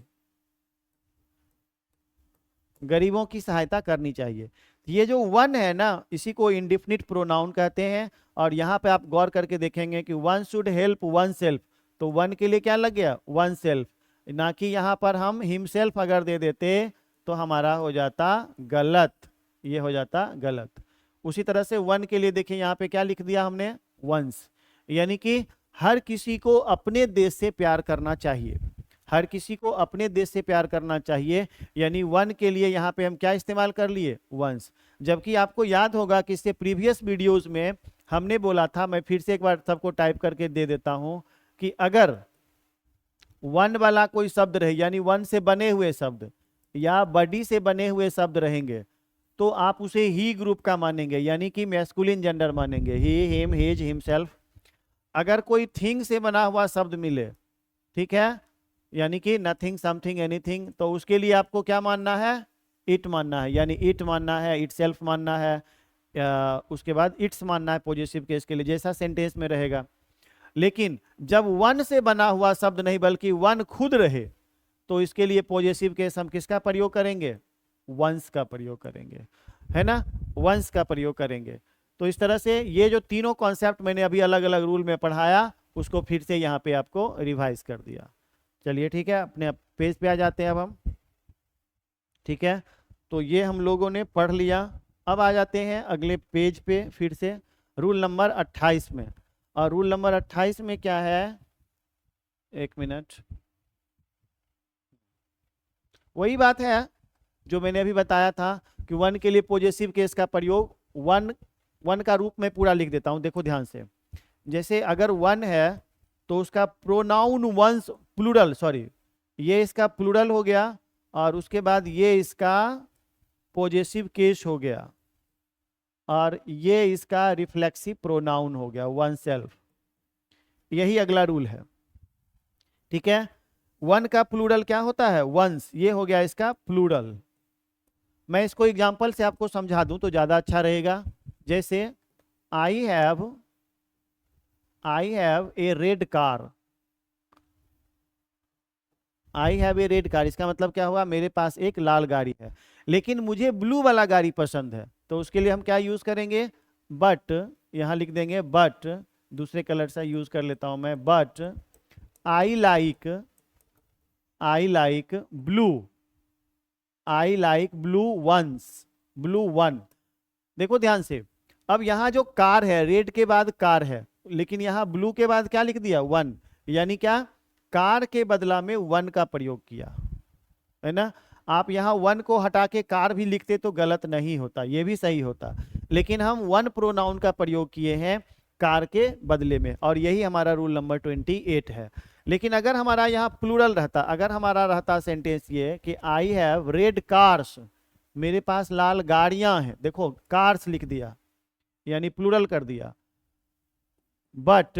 गरीबों की सहायता करनी चाहिए। ये जो वन है ना, इसी को इंडिफिनिट प्रोनाउन कहते हैं। और यहाँ पे आप गौर करके देखेंगे कि one should help one self, तो वन के लिए क्या लग गया? वन सेल्फ, ना कि यहाँ पर हम हिमसेल्फ अगर दे देते तो हमारा हो जाता गलत, ये हो जाता गलत। उसी तरह से वन के लिए देखिए, यहाँ पे क्या लिख दिया हमने? वंस, यानी कि हर किसी को अपने देश से प्यार करना चाहिए, हर किसी को अपने देश से प्यार करना चाहिए, यानी वन के लिए यहाँ पे हम क्या इस्तेमाल कर लिए, वंस। जबकि आपको याद होगा कि इससे प्रीवियस वीडियोस में हमने बोला था, मैं फिर से एक बार सबको टाइप करके दे देता हूं, कि अगर वन वाला कोई शब्द रहे, यानी वन से बने हुए शब्द या बडी से बने हुए शब्द रहेंगे, तो आप उसे ही ग्रुप का मानेंगे, यानी कि मैस्कुलिन जेंडर मानेंगे, ही, हिम, हिज, हिमसेल्फ। अगर कोई थिंग से बना हुआ शब्द मिले, ठीक है, यानी कि नथिंग, समथिंग, एनीथिंग, तो उसके लिए आपको क्या मानना है, इट मानना है, यानी इट मानना है, इट सेल्फ मानना है, उसके बाद इट्स मानना है पॉजिटिव केस के लिए, जैसा सेंटेंस में रहेगा। लेकिन जब वन से बना हुआ शब्द नहीं बल्कि वन खुद रहे, तो इसके लिए पॉजिटिव केस हम किसका प्रयोग करेंगे, वंस का प्रयोग करेंगे, है ना, वंस का प्रयोग करेंगे। तो इस तरह से ये जो तीनों कॉन्सेप्ट मैंने अभी अलग अलग रूल में पढ़ाया, उसको फिर से यहाँ पे आपको रिवाइज कर दिया। चलिए ठीक है, अपने पेज पे आ जाते हैं अब हम। ठीक है, तो ये हम लोगों ने पढ़ लिया। अब आ जाते हैं अगले पेज पे फिर से, रूल नंबर 28 में। और रूल नंबर 28 में क्या है, एक मिनट, वही बात है जो मैंने अभी बताया था कि वन के लिए पॉजिटिव केस का प्रयोग वन का रूप में पूरा लिख देता हूं, देखो ध्यान से। जैसे अगर वन है तो उसका प्रोनाउन वंस प्लूरल, सॉरी, ये इसका प्लूरल हो गया, और उसके बाद ये इसका पॉजिटिव केस हो गया, और ये इसका रिफ्लेक्सिव प्रोनाउन हो गया, वन सेल्फ। यही अगला रूल है। ठीक है, वन का प्लूरल क्या होता है, वंस, ये हो गया इसका प्लूरल। मैं इसको एग्जांपल से आपको समझा दूं तो ज्यादा अच्छा रहेगा। जैसे I have a red car, I have a red car, इसका मतलब क्या हुआ, मेरे पास एक लाल गाड़ी है, लेकिन मुझे ब्लू वाला गाड़ी पसंद है, तो उसके लिए हम क्या यूज करेंगे, बट, यहां लिख देंगे बट, दूसरे कलर से यूज कर लेता हूं मैं, but I like blue, I like blue ones, blue one. देखो ध्यान से, अब यहां जो कार है, रेड के बाद कार है, लेकिन यहां ब्लू के बाद क्या लिख दिया, वन, यानी क्या, कार के बदला में वन का प्रयोग किया, है ना। आप यहां वन को हटा के कार भी लिखते तो गलत नहीं होता, ये भी सही होता, लेकिन हम वन प्रोनाउन का प्रयोग किए हैं कार के बदले में, और यही हमारा रूल नंबर 28 है। लेकिन अगर हमारा यहाँ प्लूरल रहता, अगर हमारा रहता सेंटेंस ये कि आई हैव रेड कार्स, मेरे पास लाल गाड़ियां हैं, देखो कार्स लिख दिया, यानी प्लूरल कर दिया, but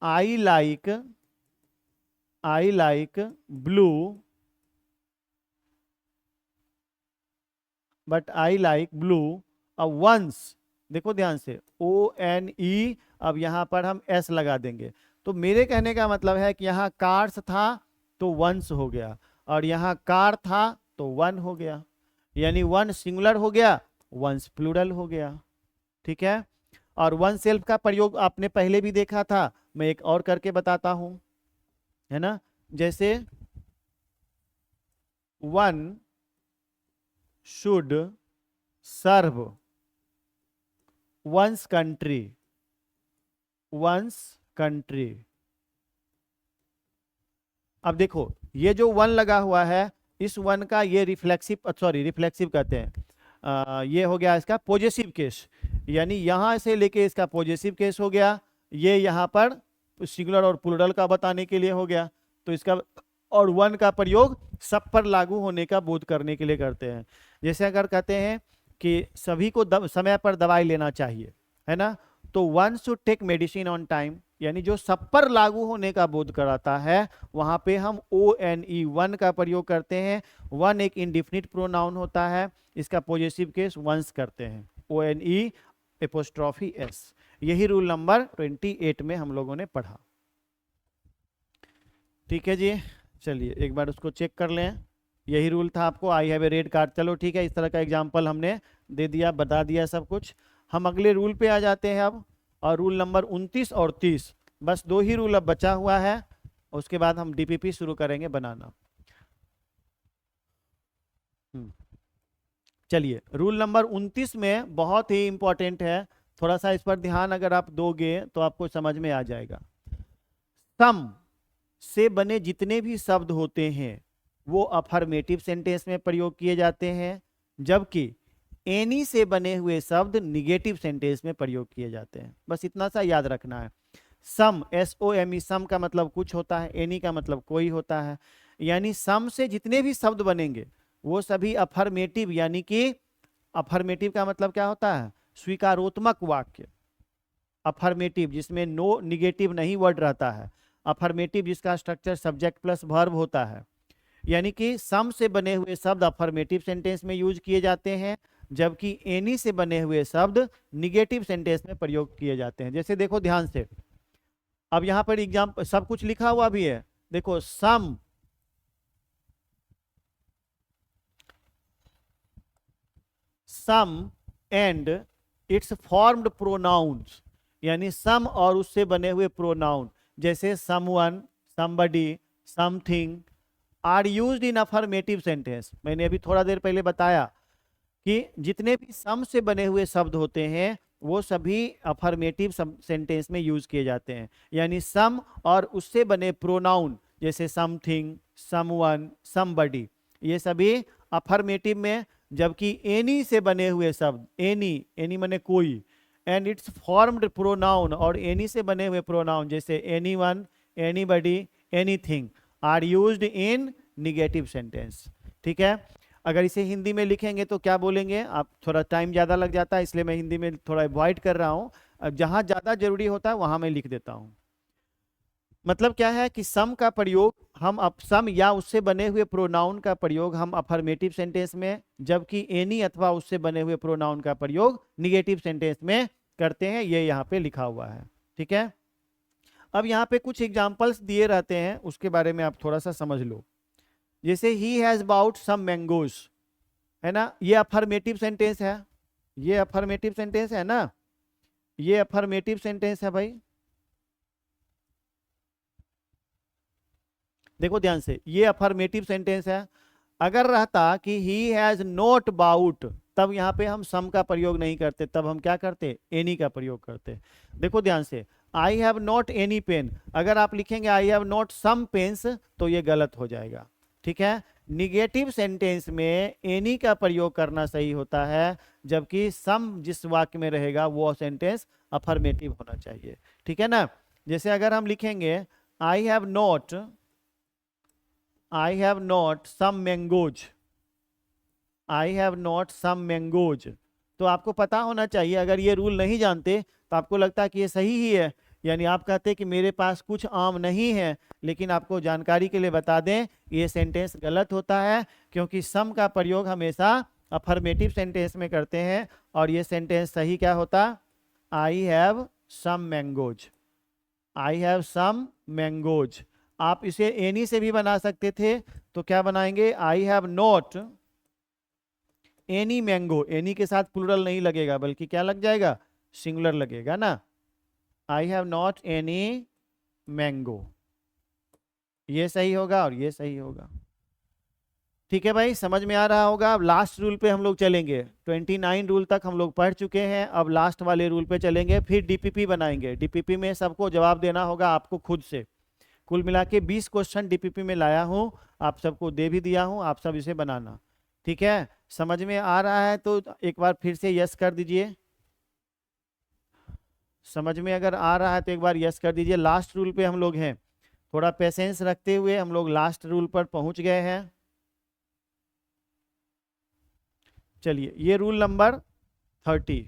I like blue, but I like blue, अब वंस, देखो ध्यान से, ONE, अब यहां पर हम S लगा देंगे। तो मेरे कहने का मतलब है कि यहाँ कार्स था तो वंस हो गया, और यहाँ कार था तो वन हो गया, यानी वन सिंगुलर हो गया, वंस प्लूरल हो गया। ठीक है, और वन सेल्फ का प्रयोग आपने पहले भी देखा था, मैं एक और करके बताता हूं, है ना। जैसे one should serve one's country, अब देखो ये जो वन लगा हुआ है, इस वन का ये रिफ्लेक्सिव, सॉरी रिफ्लेक्सिव कहते हैं, ये हो गया इसका पॉजिटिव केस, यानी यहां से लेके इसका पॉजिटिव केस हो गया, ये यहाँ पर सिंगुलर और प्लूरल का बताने के लिए हो गया। तो इसका और वन का प्रयोग सब पर लागू होने का बोध करने के लिए करते हैं। जैसे अगर कहते हैं कि सभी को समय पर दवाई लेना चाहिए, है ना, तो one should take medicine on time, यानी जो सब पर लागू होने का बोध कराता है, वहां पे हम ONE, वन का प्रयोग करते हैं। वन एक इंडिफिनिट प्रोनाउन होता है, इसका पॉजिटिव केस वंस करते हैं, ONE एपोस्ट्रॉफी S। यही रूल नंबर 28 में हम लोगों ने पढ़ा। ठीक है जी, चलिए एक बार उसको चेक कर लें। यही रूल था आपको, I have a red card, चलो ठीक है, इस तरह का एग्जाम्पल हमने दे दिया, बता दिया सब कुछ। हम अगले रूल पे आ जाते हैं अब, और रूल नंबर 29 और 30, बस दो ही रूल अब बचा हुआ है, उसके बाद हम DPP शुरू करेंगे बनाना। चलिए, रूल नंबर 29 में बहुत ही इंपॉर्टेंट है, थोड़ा सा इस पर ध्यान अगर आप दोगे तो आपको समझ में आ जाएगा। से बने जितने भी शब्द होते हैं वो अफर्मेटिव सेंटेंस में प्रयोग किए जाते हैं, जबकि एनी से बने हुए शब्द निगेटिव सेंटेंस में प्रयोग किए जाते हैं। बस इतना सा याद रखना है। सम, SOME, सम का मतलब कुछ होता है, एनी का मतलब कोई होता है। यानी सम से जितने भी शब्द बनेंगे वो सभी अफर्मेटिव, यानी कि अफर्मेटिव का मतलब क्या होता है, स्वीकारोत्मक वाक्य। अफर्मेटिव जिसमें नो निगेटिव नहीं वर्ड रहता है, अफर्मेटिव जिसका स्ट्रक्चर सब्जेक्ट प्लस वर्ब होता है। यानी कि सम से बने हुए शब्द अफर्मेटिव सेंटेंस में यूज किए जाते हैं, जबकि एनी से बने हुए शब्द निगेटिव सेंटेंस में प्रयोग किए जाते हैं। जैसे देखो ध्यान से, अब यहां पर एग्जाम्पल सब कुछ लिखा हुआ भी है, देखो some and its formed pronouns, यानी सम और उससे बने हुए प्रोनाउन जैसे someone, somebody, something are used in affirmative sentence. मैंने अभी थोड़ा देर पहले बताया कि जितने भी सम से बने हुए शब्द होते हैं वो सभी अफर्मेटिव सेंटेंस में यूज किए जाते हैं। यानी सम और उससे बने प्रोनाउन जैसे समथिंग, समवन, समबडी, ये सभी अफर्मेटिव में, जबकि एनी से बने हुए शब्द, एनी, एनी माने कोई, एंड इट्स फॉर्म्ड प्रोनाउन, और एनी से बने हुए प्रोनाउन जैसे anyone, anybody, anything are used in negative sentence. ठीक है, अगर इसे हिंदी में लिखेंगे तो क्या बोलेंगे आप, थोड़ा टाइम ज़्यादा लग जाता है इसलिए मैं हिंदी में थोड़ा अवॉइड कर रहा हूँ, जहाँ ज़्यादा जरूरी होता है वहाँ मैं लिख देता हूँ। मतलब क्या है कि सम का प्रयोग हम सम या उससे बने हुए प्रोनाउन का प्रयोग हम अफर्मेटिव सेंटेंस में, जबकि एनी अथवा उससे बने हुए प्रोनाउन का प्रयोग निगेटिव सेंटेंस में करते हैं। ये यहाँ पे लिखा हुआ है। ठीक है, अब यहाँ पे कुछ एग्जाम्पल्स दिए रहते हैं, उसके बारे में आप थोड़ा सा समझ लो। जैसे he has bought some mangoes, है ना, ये अफर्मेटिव सेंटेंस है, ये अफर्मेटिव सेंटेंस है ना, ये अफर्मेटिव सेंटेंस है भाई। देखो ध्यान से, ये अफर्मेटिव सेंटेंस है। अगर रहता कि ही हैज नॉट बाउट, तब यहाँ पे हम सम का प्रयोग नहीं करते, तब हम क्या करते, एनी का प्रयोग करते। देखो ध्यान से, I have not any pen, अगर आप लिखेंगे I have not some pens तो ये गलत हो जाएगा। ठीक है, निगेटिव सेंटेंस में एनी का प्रयोग करना सही होता है, जबकि सम जिस वाक्य में रहेगा वो सेंटेंस अफर्मेटिव होना चाहिए। ठीक है ना, जैसे अगर हम लिखेंगे I have not some mangoes, I have not some mangoes, तो आपको पता होना चाहिए, अगर ये रूल नहीं जानते तो आपको लगता है कि ये सही ही है, यानी आप कहते हैं कि मेरे पास कुछ आम नहीं है, लेकिन आपको जानकारी के लिए बता दें ये सेंटेंस गलत होता है, क्योंकि सम का प्रयोग हमेशा अफर्मेटिव सेंटेंस में करते हैं, और ये सेंटेंस सही क्या होता, I have some mangoes, I have some mangoes. आप इसे एनी से भी बना सकते थे, तो क्या बनाएंगे, आई have not any mango, any के साथ प्लूरल नहीं लगेगा बल्कि क्या लग जाएगा, सिंगुलर लगेगा ना, आई हैव नॉट एनी मैंगो, ये सही होगा और ये सही होगा। ठीक है भाई, समझ में आ रहा होगा। अब लास्ट रूल पे हम लोग चलेंगे, 29 रूल तक हम लोग पढ़ चुके हैं, अब लास्ट वाले रूल पे चलेंगे, फिर डीपीपी बनाएंगे। डीपीपी में सबको जवाब देना होगा आपको खुद से। कुल मिला के 20 क्वेश्चन डीपीपी में लाया हूँ, आप सबको दे भी दिया हूँ, आप सब इसे बनाना। ठीक है, समझ में आ रहा है तो एक बार फिर से यस कर दीजिए। समझ में अगर आ रहा है तो एक बार यस कर दीजिए। लास्ट रूल पे हम लोग हैं, थोड़ा पेशेंस रखते हुए हम लोग लास्ट रूल पर पहुंच गए हैं। चलिए, ये रूल नंबर 30।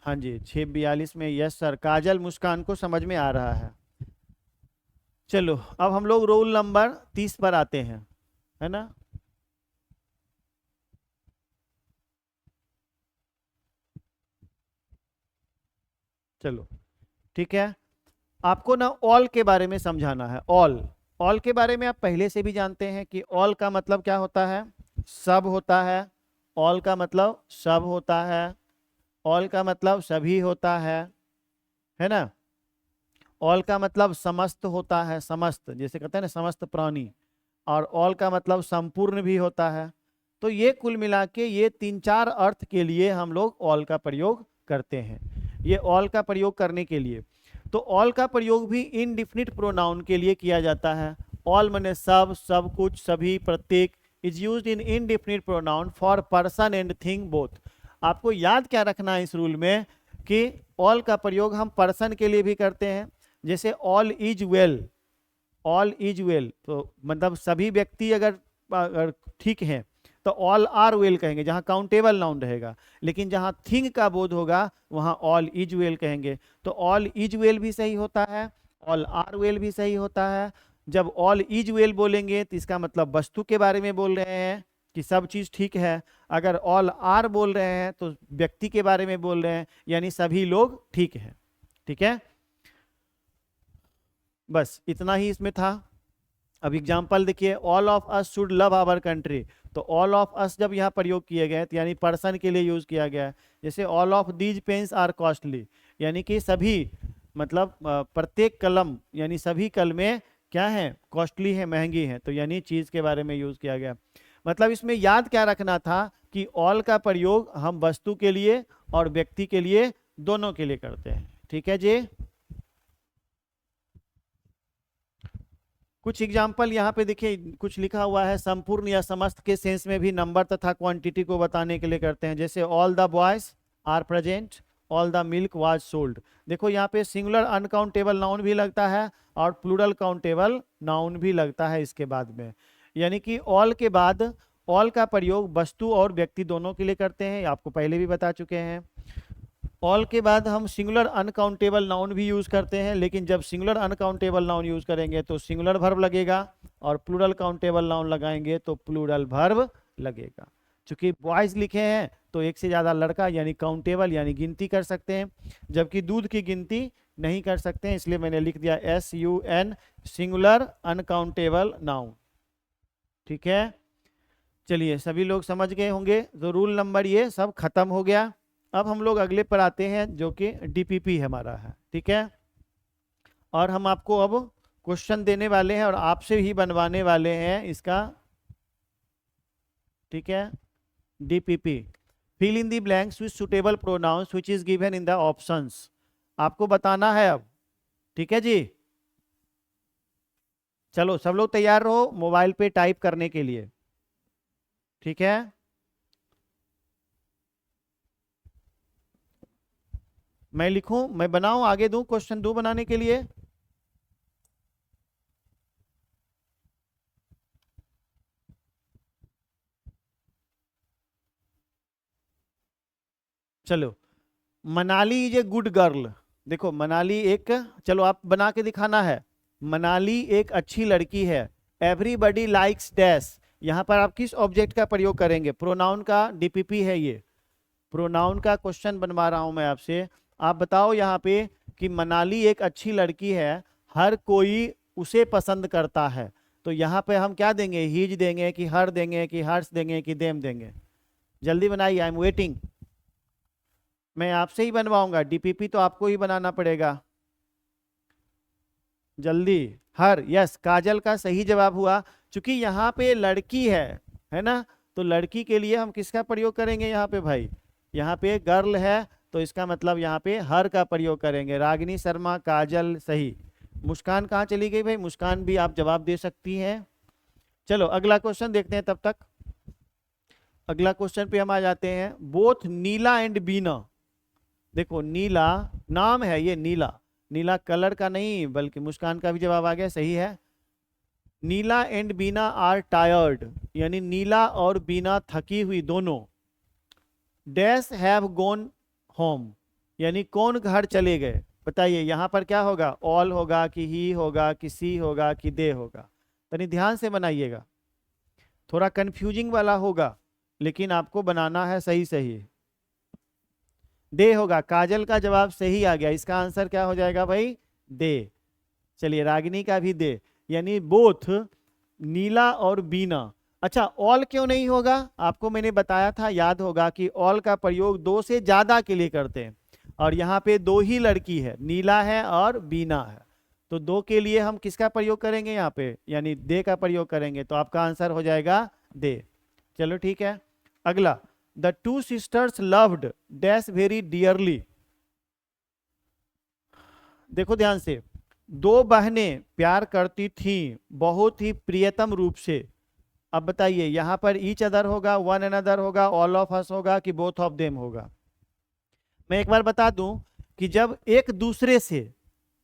हाँ जी, 642 में यस सर, काजल मुस्कान को समझ में आ रहा है। चलो अब हम लोग रूल नंबर 30 पर आते हैं, है ना। चलो ठीक है, आपको ना ऑल के बारे में समझाना है। ऑल, ऑल के बारे में आप पहले से भी जानते हैं कि ऑल का मतलब क्या होता है, सब होता है। ऑल का मतलब सब होता है, ऑल का मतलब सभी होता है ना। ऑल का मतलब समस्त होता है, समस्त, जैसे कहते हैं ना समस्त प्राणी। और ऑल का मतलब संपूर्ण भी होता है। तो ये कुल मिला के ये 3-4 अर्थ के लिए हम लोग ऑल का प्रयोग करते हैं। ये ऑल का प्रयोग करने के लिए, तो ऑल का प्रयोग भी इनडिफिनिट प्रोनाउन के लिए किया जाता है। ऑल माने सब, सब कुछ, सभी, प्रत्येक, is used in indefinite pronoun for person and thing both. आपको याद क्या रखना है इस रूल में कि ऑल का प्रयोग हम पर्सन के लिए भी करते हैं, जैसे all is well, all is well तो मतलब सभी व्यक्ति अगर ठीक हैं तो ऑल आर वेल कहेंगे, जहां काउंटेबल नाउन रहेगा। लेकिन जहां थिंग का बोध होगा वहां ऑल इज वेल कहेंगे। तो ऑल इज वेल भी सही होता है, ऑल आर वेल भी सही होता है। जब ऑल इज वेल बोलेंगे तो इसका मतलब वस्तु के बारे में बोल रहे हैं कि सब चीज ठीक है। अगर ऑल आर बोल रहे हैं तो व्यक्ति के बारे में बोल रहे हैं, यानी सभी लोग ठीक है। ठीक है, बस इतना ही इसमें था। अब एग्जाम्पल देखिए, all of us should love our country. तो ऑल ऑफ अस जब यहाँ प्रयोग किए गए तो यानी पर्सन के लिए यूज किया गया है। जैसे all of these pens are costly, यानी कि सभी, मतलब प्रत्येक कलम, यानी सभी कलमें क्या है, कॉस्टली है, महंगी है। तो यानी चीज के बारे में यूज किया गया। मतलब इसमें याद क्या रखना था कि ऑल का प्रयोग हम वस्तु के लिए और व्यक्ति के लिए, दोनों के लिए करते हैं। ठीक है जी। कुछ एग्जाम्पल यहाँ पे देखिए, कुछ लिखा हुआ है, संपूर्ण या समस्त के सेंस में भी नंबर तथा क्वांटिटी को बताने के लिए करते हैं। जैसे all the boys are present, all the milk was sold. देखो यहाँ पे सिंगुलर अनकाउंटेबल नाउन भी लगता है और प्लूरल काउंटेबल नाउन भी लगता है इसके बाद में। यानी कि ऑल के बाद ऑल का प्रयोग वस्तु और व्यक्ति दोनों के लिए करते हैं, आपको पहले भी बता चुके हैं। ऑल के बाद हम सिंगुलर अनकाउंटेबल नाउन भी यूज करते हैं, लेकिन जब सिंगुलर अनकाउंटेबल नाउन यूज करेंगे तो सिंगुलर वर्ब लगेगा, और प्लूरल काउंटेबल नाउन लगाएंगे तो प्लूरल वर्ब लगेगा। चूंकि बॉयज लिखे हैं तो एक से ज्यादा लड़का यानी काउंटेबल यानी गिनती कर सकते हैं, जबकि दूध की गिनती नहीं कर सकते हैं, इसलिए मैंने लिख दिया SUN, सिंगुलर अनकाउंटेबल नाउन। ठीक है, चलिए सभी लोग समझ गए होंगे। तो रूल नंबर ये सब खत्म हो गया। अब हम लोग अगले पर आते हैं जो कि DPP हमारा है। ठीक है, और हम आपको अब क्वेश्चन देने वाले हैं और आपसे ही बनवाने वाले हैं इसका। ठीक है, DPP, fill in the blanks with suitable pronouns which is given in the options. आपको बताना है अब। ठीक है जी, चलो सब लोग तैयार रहो मोबाइल पे टाइप करने के लिए। ठीक है, मैं लिखूं, मैं बनाऊं, आगे दूं, क्वेश्चन दूं बनाने के लिए। चलो, Manali is a good girl. देखो मनाली एक, चलो आप बना के दिखाना है। मनाली एक अच्छी लड़की है। एवरीबडी लाइक्स डैश, यहां पर आप किस ऑब्जेक्ट का प्रयोग करेंगे? प्रोनाउन का DPP है ये, प्रोनाउन का क्वेश्चन बनवा रहा हूं मैं आपसे। आप बताओ यहाँ पे कि मनाली एक अच्छी लड़की है, हर कोई उसे पसंद करता है। तो यहाँ पे हम क्या देंगे? हीज देंगे कि हर देंगे कि हर्ष देंगे कि देम देंगे? जल्दी बनाइए, आई एम वेटिंग। मैं आपसे ही बनवाऊंगा, DPP तो आपको ही बनाना पड़ेगा। जल्दी, हर, यस, काजल का सही जवाब हुआ। चूंकि यहाँ पे लड़की है ना, तो लड़की के लिए हम किसका प्रयोग करेंगे यहाँ पे भाई? यहाँ पे गर्ल है तो इसका मतलब यहाँ पे हर का प्रयोग करेंगे। रागिनी शर्मा, काजल सही। मुस्कान कहाँ चली गई भाई? मुस्कान भी आप जवाब दे सकती हैं। चलो अगला क्वेश्चन देखते हैं। तब तक अगला क्वेश्चन पे हम आ जाते हैं। बोथ नीला एंड बीना, देखो नीला नाम है, ये नीला, नीला कलर का नहीं बल्कि मुस्कान का भी जवाब आ गया, सही है। नीला एंड बीना आर टायर्ड, यानी नीला और बीना थकी हुई दोनों। डैश हैव गॉन होम, यानी कौन घर चले गए? बताइए यहाँ पर क्या होगा? ऑल होगा कि ही होगा कि सी होगा कि दे होगा? तनी ध्यान से बनाइएगा, थोड़ा कंफ्यूजिंग वाला होगा लेकिन आपको बनाना है सही सही। दे होगा, काजल का जवाब सही आ गया, इसका आंसर क्या हो जाएगा भाई? दे। चलिए रागिनी का भी दे, यानी बोथ नीला और बीना। अच्छा, ऑल क्यों नहीं होगा? आपको मैंने बताया था, याद होगा कि ऑल का प्रयोग दो से ज्यादा के लिए करते हैं, और यहाँ पे दो ही लड़की है, नीला है और बीना है, तो दो के लिए हम किसका प्रयोग करेंगे यहाँ पे? यानी दे का प्रयोग करेंगे, तो आपका आंसर हो जाएगा दे। चलो ठीक है, अगला। The two sisters loved dash very dearly. देखो ध्यान से, दो बहनें प्यार करती थीं बहुत ही प्रियतम रूप से। अब बताइए यहाँ पर ईच अदर होगा, वन अनदर होगा, ऑल ऑफ अस होगा कि बोथ ऑफ देम होगा? मैं एक बार बता दूं कि जब एक दूसरे से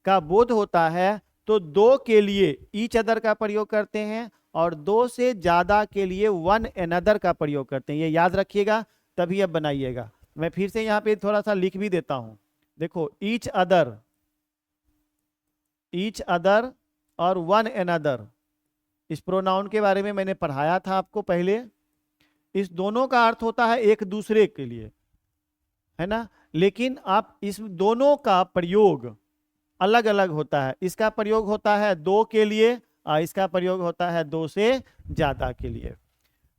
का बोध होता है तो दो के लिए ईच अदर का प्रयोग करते हैं और दो से ज्यादा के लिए वन अनदर का प्रयोग करते हैं। ये याद रखिएगा, तभी अब बनाइएगा। मैं फिर से यहाँ पे थोड़ा सा लिख भी देता हूं। देखो ईच अदर और वन अनदर, इस प्रोनाउन के बारे में मैंने पढ़ाया था आपको पहले। इस दोनों का अर्थ होता है एक दूसरे के लिए, है ना, लेकिन आप इस दोनों का प्रयोग अलग अलग होता है। इसका प्रयोग होता है दो के लिए और इसका प्रयोग होता है दो से ज्यादा के लिए।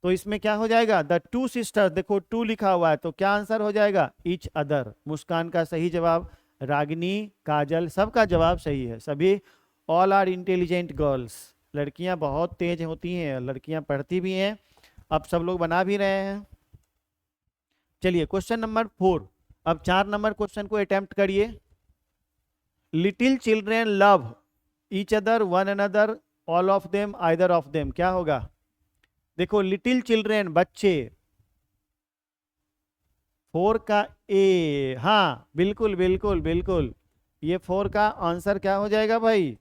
तो इसमें क्या हो जाएगा, द टू सिस्टर्स, देखो टू लिखा हुआ है तो क्या आंसर हो जाएगा, ईच अदर। मुस्कान का सही जवाब, रागिनी, काजल, सबका जवाब सही है। सभी ऑल आर इंटेलिजेंट गर्ल्स, लड़कियां बहुत तेज होती हैं, लड़कियां पढ़ती भी हैं, अब सब लोग बना भी रहे हैं। चलिए क्वेश्चन नंबर 4, अब 4 नंबर क्वेश्चन को अटेम्प्ट करिए। Little children love each other, one another, all of them, either of them, क्या होगा? देखो लिटिल चिल्ड्रेन बच्चे, 4 का ए, हाँ बिल्कुल बिल्कुल बिल्कुल, ये 4 का आंसर क्या हो जाएगा भाई,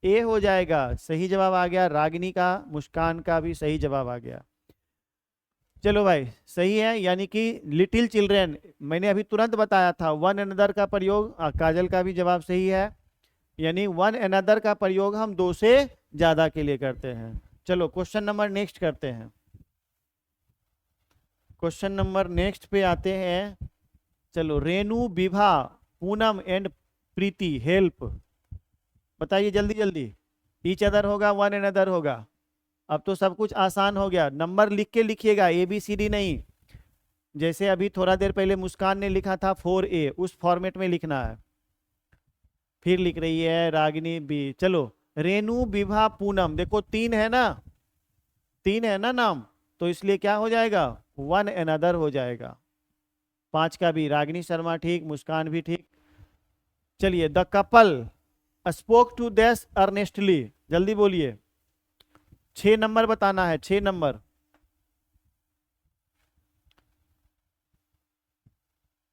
ए हो जाएगा। सही जवाब आ गया, रागिनी का, मुस्कान का भी सही जवाब आ गया। चलो भाई सही है, यानी कि लिटिल चिल्ड्रेन मैंने अभी तुरंत बताया था, वन अनदर का प्रयोग, काजल का भी जवाब सही है, यानी वन अनदर का प्रयोग हम दो से ज्यादा के लिए करते हैं। चलो क्वेश्चन नंबर नेक्स्ट करते हैं। क्वेश्चन नंबर नेक्स्ट पे आते हैं। चलो, Renu, Vibha, Poonam and Preeti help, बताइए जल्दी जल्दी। ईच अदर होगा, वन अनदर होगा? अब तो सब कुछ आसान हो गया, नंबर लिख के लिखिएगा, ABCD नहीं। जैसे अभी थोड़ा देर पहले मुस्कान ने लिखा था 4A, उस फॉर्मेट में लिखना है। फिर लिख रही है रागिनी बी। चलो, रेणु, विभा, पूनम, देखो 3 है ना, 3 है ना नाम, तो इसलिए क्या हो जाएगा, वन अनदर हो जाएगा। 5 का भी, रागिनी शर्मा ठीक, मुस्कान भी ठीक। चलिए, the couple spoke to dash earnestly, जल्दी बोलिए। 6 नंबर बताना है, 6 नंबर।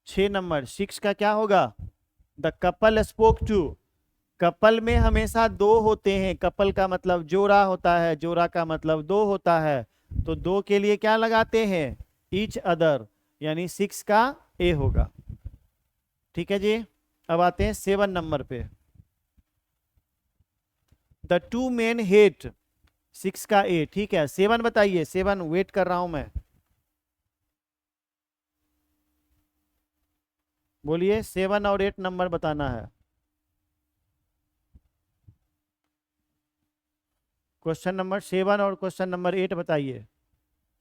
6 नंबर, 6 का क्या होगा, the couple spoke to. Couple में हमेशा दो होते हैं, कपल का मतलब जोड़ा होता है, जोड़ा का मतलब दो होता है, तो दो के लिए क्या लगाते हैं, ईच अदर, यानी 6 का ए होगा। ठीक है जी, अब आते हैं 7 नंबर पे। द टू मेन हेट, 6 का ए, ठीक है। 7 बताइए, 7 वेट कर रहा हूं मैं, बोलिए। 7 और 8 नंबर बताना है। क्वेश्चन नंबर 7 और क्वेश्चन नंबर 8 बताइए।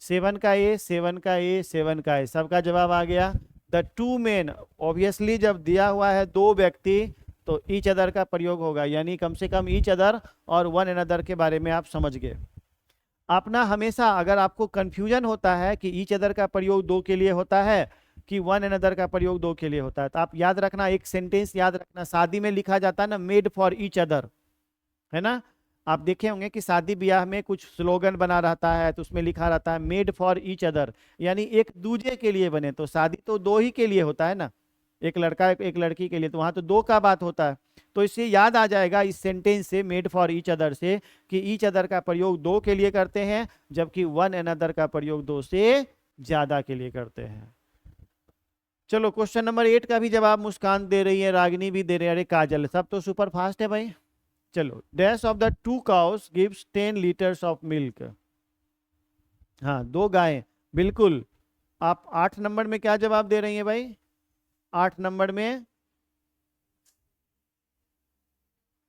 7 का ए, 7 का ए, 7 का ए, सबका जवाब आ गया। द टू मेन, ऑब्वियसली जब दिया हुआ है दो व्यक्ति तो ईच अदर का प्रयोग होगा, यानी कम से कम ईच अदर और वन अनदर के बारे में आप समझ गए। आप ना हमेशा, अगर आपको कंफ्यूजन होता है कि ईच अदर का प्रयोग दो के लिए होता है कि वन अनदर का प्रयोग दो के लिए होता है, तो आप याद रखना, एक सेंटेंस याद रखना, शादी में लिखा जाता है ना, मेड फॉर ईच अदर, है ना। आप देखे होंगे कि शादी ब्याह में कुछ स्लोगन बना रहता है तो उसमें लिखा रहता है मेड फॉर ईच अदर, यानी एक दूजे के लिए बने। तो शादी तो दो ही के लिए होता है ना, एक लड़का एक लड़की के लिए, तो वहां तो दो का बात होता है। तो इससे याद आ जाएगा इस सेंटेंस से, मेड फॉर ईच अदर से, कि ईच अदर का प्रयोग दो के लिए करते हैं जबकि वन अनदर का प्रयोग दो से ज्यादा के लिए करते हैं। चलो, क्वेश्चन नंबर 8 का भी जवाब मुस्कान दे रही है, रागिनी भी दे रही है, अरे काजल, सब तो सुपर फास्ट है भाई। चलो, dash of the two cows gives 10 litres of milk, हाँ 2 गायें, बिल्कुल। आप 8 नंबर में क्या जवाब दे रही हैं भाई, 8 नंबर में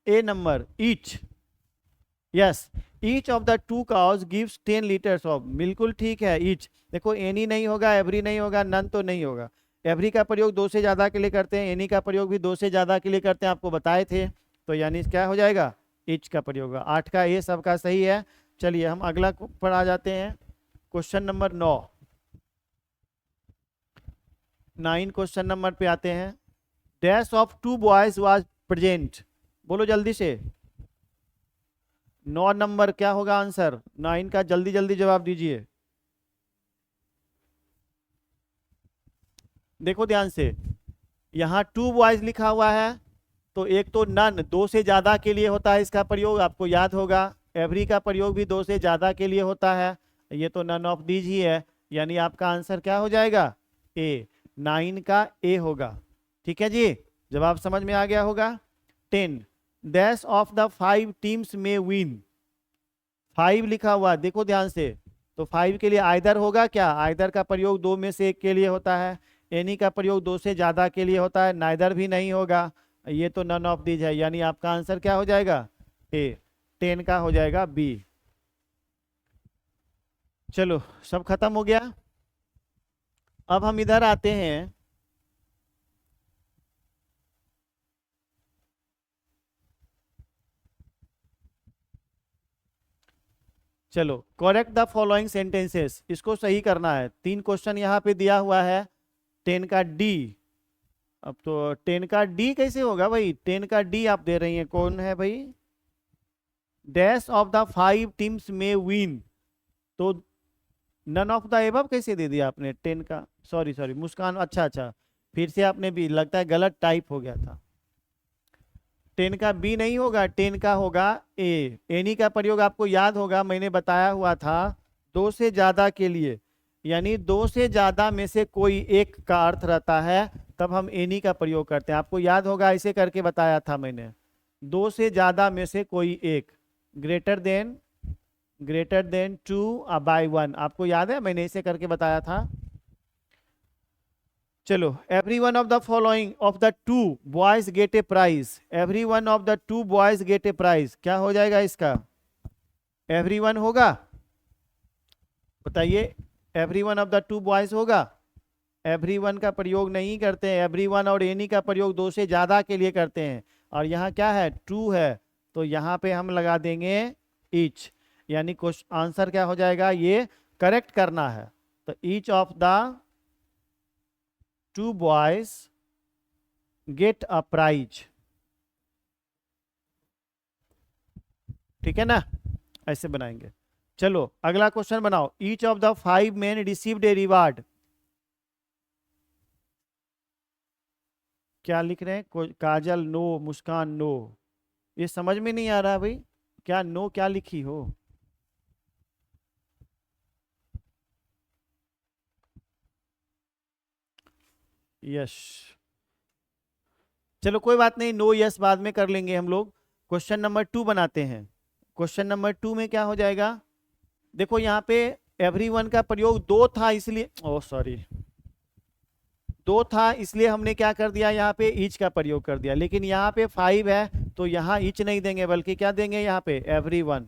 A number, each, yes, each of the two cows gives 10 litres of, बिल्कुल ठीक है, ईच। देखो एनी नहीं होगा, एवरी नहीं होगा, नन तो नहीं होगा। एवरी का प्रयोग दो से ज्यादा के लिए करते हैं, एनी का प्रयोग भी दो से ज्यादा के लिए करते हैं, आपको बताए थे। तो यानी क्या हो जाएगा, ईच का प्रयोग होगा। 8 का ए सबका सही है। चलिए हम अगला पर आ जाते हैं, क्वेश्चन नंबर 9 क्वेश्चन नंबर पे आते हैं। Dash of two boys was present. बोलो जल्दी से। 9 नंबर क्या होगा आंसर? 9 का जल्दी जल्दी जवाब दीजिए। देखो ध्यान से, यहाँ टू बॉयज लिखा हुआ है, तो एक तो नन दो से ज्यादा के लिए होता है, इसका प्रयोग आपको याद होगा। एवरी का प्रयोग भी दो से ज्यादा के लिए होता है। ये तो नन ऑफ दीज ही है, यानी आपका आंसर क्या हो जाएगा? ए। 9 का ए होगा। ठीक है जी, जवाब समझ में आ गया होगा। 10 डैश ऑफ द 5 टीम्स में विन। 5 लिखा हुआ, देखो ध्यान से, तो 5 के लिए आइदर होगा क्या? आइदर का प्रयोग दो में से एक के लिए होता है। एनी का प्रयोग दो से ज्यादा के लिए होता है, नाइदर भी नहीं होगा। ये तो नन ऑफ दीज है, यानी आपका आंसर क्या हो जाएगा? ए। 10 का हो जाएगा बी। चलो सब खत्म हो गया। अब हम इधर आते हैं। चलो, करेक्ट द फॉलोइंग सेंटेंसेस, इसको सही करना है। 3 क्वेश्चन यहाँ पे दिया हुआ है। 10 का डी। अब तो 10 का डी कैसे होगा भाई? 10 का डी आप दे रही हैं, कौन है भाई? डैश ऑफ द 5 टीम्स में विन, तो नन ऑफ द एबव कैसे दे दिया आपने 10 का? सॉरी सॉरी मुस्कान, अच्छा अच्छा, फिर से आपने भी लगता है गलत टाइप हो गया था। 10 का बी नहीं होगा, 10 का होगा ए। एनी का प्रयोग आपको याद होगा, मैंने बताया हुआ था दो से ज्यादा के लिए, यानी दो से ज्यादा में से कोई एक का अर्थ रहता है, तब हम एनी का प्रयोग करते हैं। आपको याद होगा, ऐसे करके बताया था मैंने, दो से ज्यादा में से कोई एक, ग्रेटर देन 2 बाय 1। आपको याद है, मैंने ऐसे करके बताया था। चलो, every one of the following of the two boys get a prize. Every one of the two boys get a prize, क्या हो जाएगा इसका? एवरी वन होगा, बताइए। Every one of the two boys होगा। एवरी वन का प्रयोग नहीं करते हैं, एवरी वन और एनी का प्रयोग दो से ज्यादा के लिए करते हैं। और यहाँ क्या है? टू है, तो यहाँ पे हम लगा देंगे ईच, यानी क्वेश्चन आंसर क्या हो जाएगा? ये करेक्ट करना है, तो each of the two boys get a prize. ठीक है ना, ऐसे बनाएंगे। चलो अगला क्वेश्चन बनाओ। Each of the 5 men received a reward. क्या लिख रहे हैं? काजल नो, मुस्कान नो, ये समझ में नहीं आ रहा भाई, क्या नो क्या लिखी हो? यस, चलो कोई बात नहीं, नो यस बाद में कर लेंगे हम लोग। क्वेश्चन नंबर 2 बनाते हैं। क्वेश्चन नंबर 2 में क्या हो जाएगा? देखो यहाँ पे एवरीवन का प्रयोग दो था, इसलिए ओ सॉरी, दो था इसलिए हमने क्या कर दिया, यहाँ पे ईच का प्रयोग कर दिया। लेकिन यहाँ पे 5 है, तो यहाँ ईच नहीं देंगे, बल्कि क्या देंगे यहाँ पे? एवरीवन।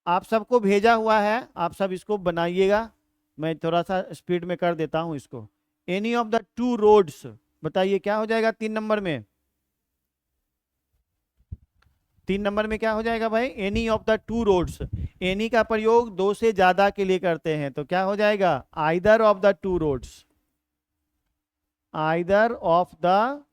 आप सबको भेजा हुआ है, आप सब इसको बनाइएगा, मैं थोड़ा सा स्पीड में कर देता हूँ इसको। Any of the two roads, बताइए क्या हो जाएगा 3 नंबर में? 3 नंबर में क्या हो जाएगा भाई? Any of the two roads. Any का प्रयोग दो से ज्यादा के लिए करते हैं, तो क्या हो जाएगा? Either of the two roads. Either of the,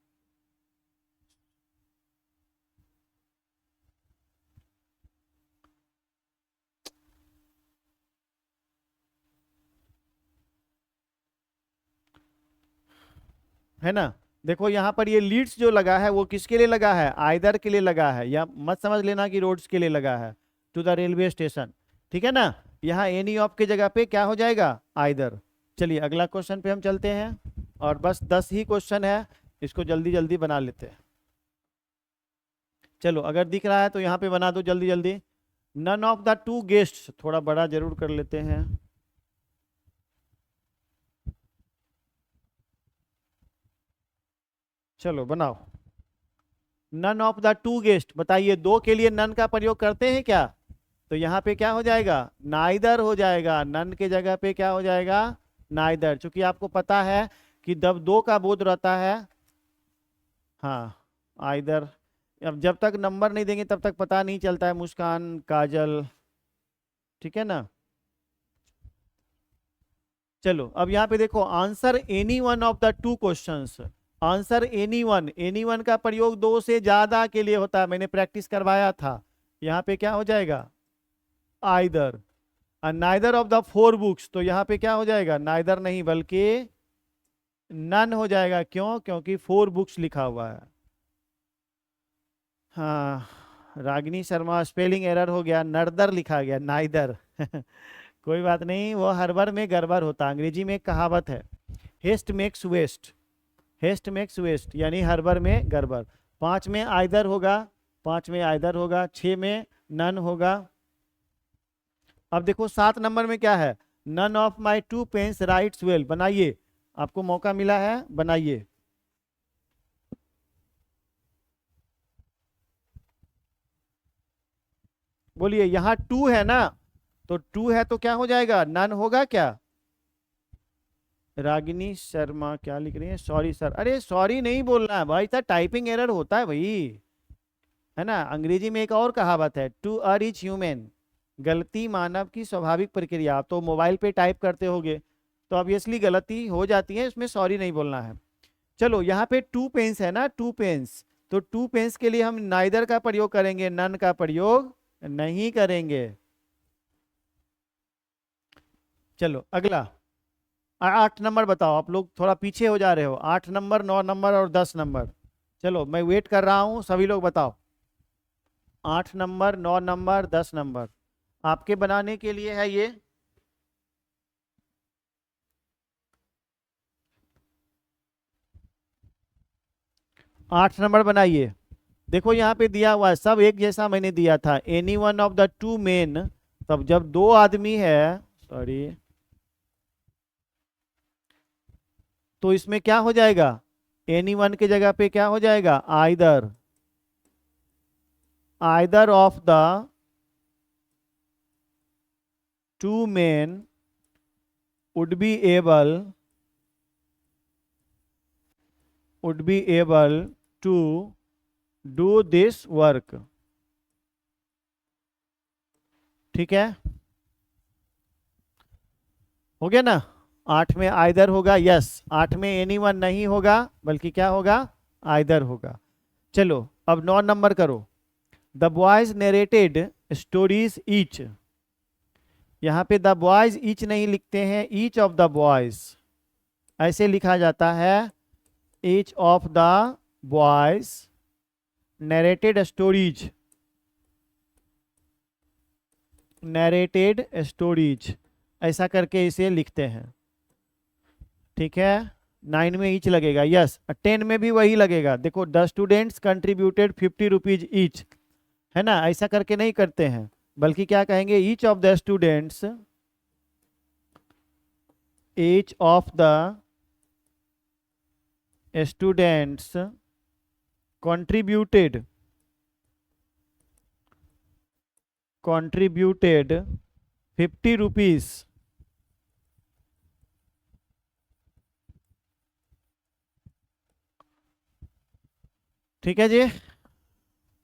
है ना? देखो यहाँ पर ये लीड्स जो लगा है वो किसके लिए लगा है? आइदर के लिए लगा है, या मत समझ लेना कि रोड्स के लिए लगा है, टू द रेलवे स्टेशन। ठीक है ना? यहाँ एनी ऑफ के जगह पे क्या हो जाएगा? आइदर। चलिए अगला क्वेश्चन पे हम चलते हैं, और बस 10 ही क्वेश्चन है, इसको जल्दी जल्दी बना लेते हैं। चलो अगर दिख रहा है तो यहाँ पे बना दो जल्दी जल्दी। None of the two guest, थोड़ा बड़ा जरूर कर लेते हैं। चलो बनाओ। None of the two guest, बताइए दो के लिए नन का प्रयोग करते हैं क्या? तो यहाँ पे क्या हो जाएगा? नाइदर हो जाएगा। नन के जगह पे क्या हो जाएगा? नाइदर। चूंकि आपको पता है कि जब दो का बोध रहता है, हाँ, आइदर। अब जब तक नंबर नहीं देंगे तब तक पता नहीं चलता है, मुस्कान, काजल, ठीक है ना? चलो अब यहाँ पे देखो, answer any one of the two questions. Answer any one का प्रयोग दो से ज्यादा के लिए होता है, मैंने प्रैक्टिस करवाया था। यहाँ पे क्या हो जाएगा, either. Neither of the four books, तो यहाँ पे क्या हो जाएगा, नाइदर नहीं बल्कि नन हो जाएगा। क्यों, क्योंकि फोर बुक्स लिखा हुआ है। हाँ, रागिनी शर्मा स्पेलिंग एरर हो गया, नरदर लिखा गया, नाइदर। कोई बात नहीं, वो हर बार में गड़बड़ होता। अंग्रेजी में एक कहावत है, haste makes waste, haste makes waste, यानी हर बार में गड़बड़। पांच में आइदर होगा, पांच में आइदर होगा, छह में नन होगा। अब देखो 7 नंबर में क्या है, none of my two pens writes well. बनाइए, आपको मौका मिला है, बनाइए। बोलिए, यहाँ टू है ना, तो टू है तो क्या हो जाएगा, नन होगा क्या। रागिनी शर्मा क्या लिख रही है, सॉरी सर। अरे सॉरी नहीं बोलना है भाई साहब, टाइपिंग एरर होता है भाई, है ना। अंग्रेजी में एक और कहावत है, टू अर इज ह्यूमन, गलती मानव की स्वाभाविक प्रक्रिया। आप तो मोबाइल पे टाइप करते होगे, तो ऑब्वियसली गलती हो जाती है, इसमें सॉरी नहीं बोलना है। चलो, यहाँ पे टू पेन्स है ना, टू पेन्स, तो टू पेन्स के लिए हम नाइदर का प्रयोग करेंगे, नन का प्रयोग नहीं करेंगे। चलो अगला, 8 नंबर बताओ। आप लोग थोड़ा पीछे हो जा रहे हो, 8 नंबर, 9 नंबर और 10 नंबर। चलो मैं वेट कर रहा हूं, सभी लोग बताओ। 8 नंबर, 9 नंबर, 10 नंबर आपके बनाने के लिए है ये। 8 नंबर बनाइए। देखो यहाँ पे दिया हुआ है, सब एक जैसा मैंने दिया था, any one of the to main. तब जब दो आदमी है, सॉरी, तो इसमें क्या हो जाएगा, एनी वन की जगह पे क्या हो जाएगा, either, either of the to main would be able, would be able to do this work। ठीक है, हो गया ना। 8 में आइदर होगा, यस। 8 में एनी वन नहीं होगा, बल्कि क्या होगा, आइदर होगा। चलो अब 9 नंबर करो। The boys narrated stories each, यहाँ पे द बॉयज ईच नहीं लिखते हैं, ईच ऑफ द बॉयज ऐसे लिखा जाता है। Each of the boys narrated stories, narrated stories ऐसा करके इसे लिखते हैं। ठीक है, 9 में ईच लगेगा, यस। 10 में भी वही लगेगा। देखो, the students contributed 50 rupees each, है ना, ऐसा करके नहीं करते हैं, बल्कि क्या कहेंगे, each of the students, each of the students contributed 50 rupees. ठीक है जी,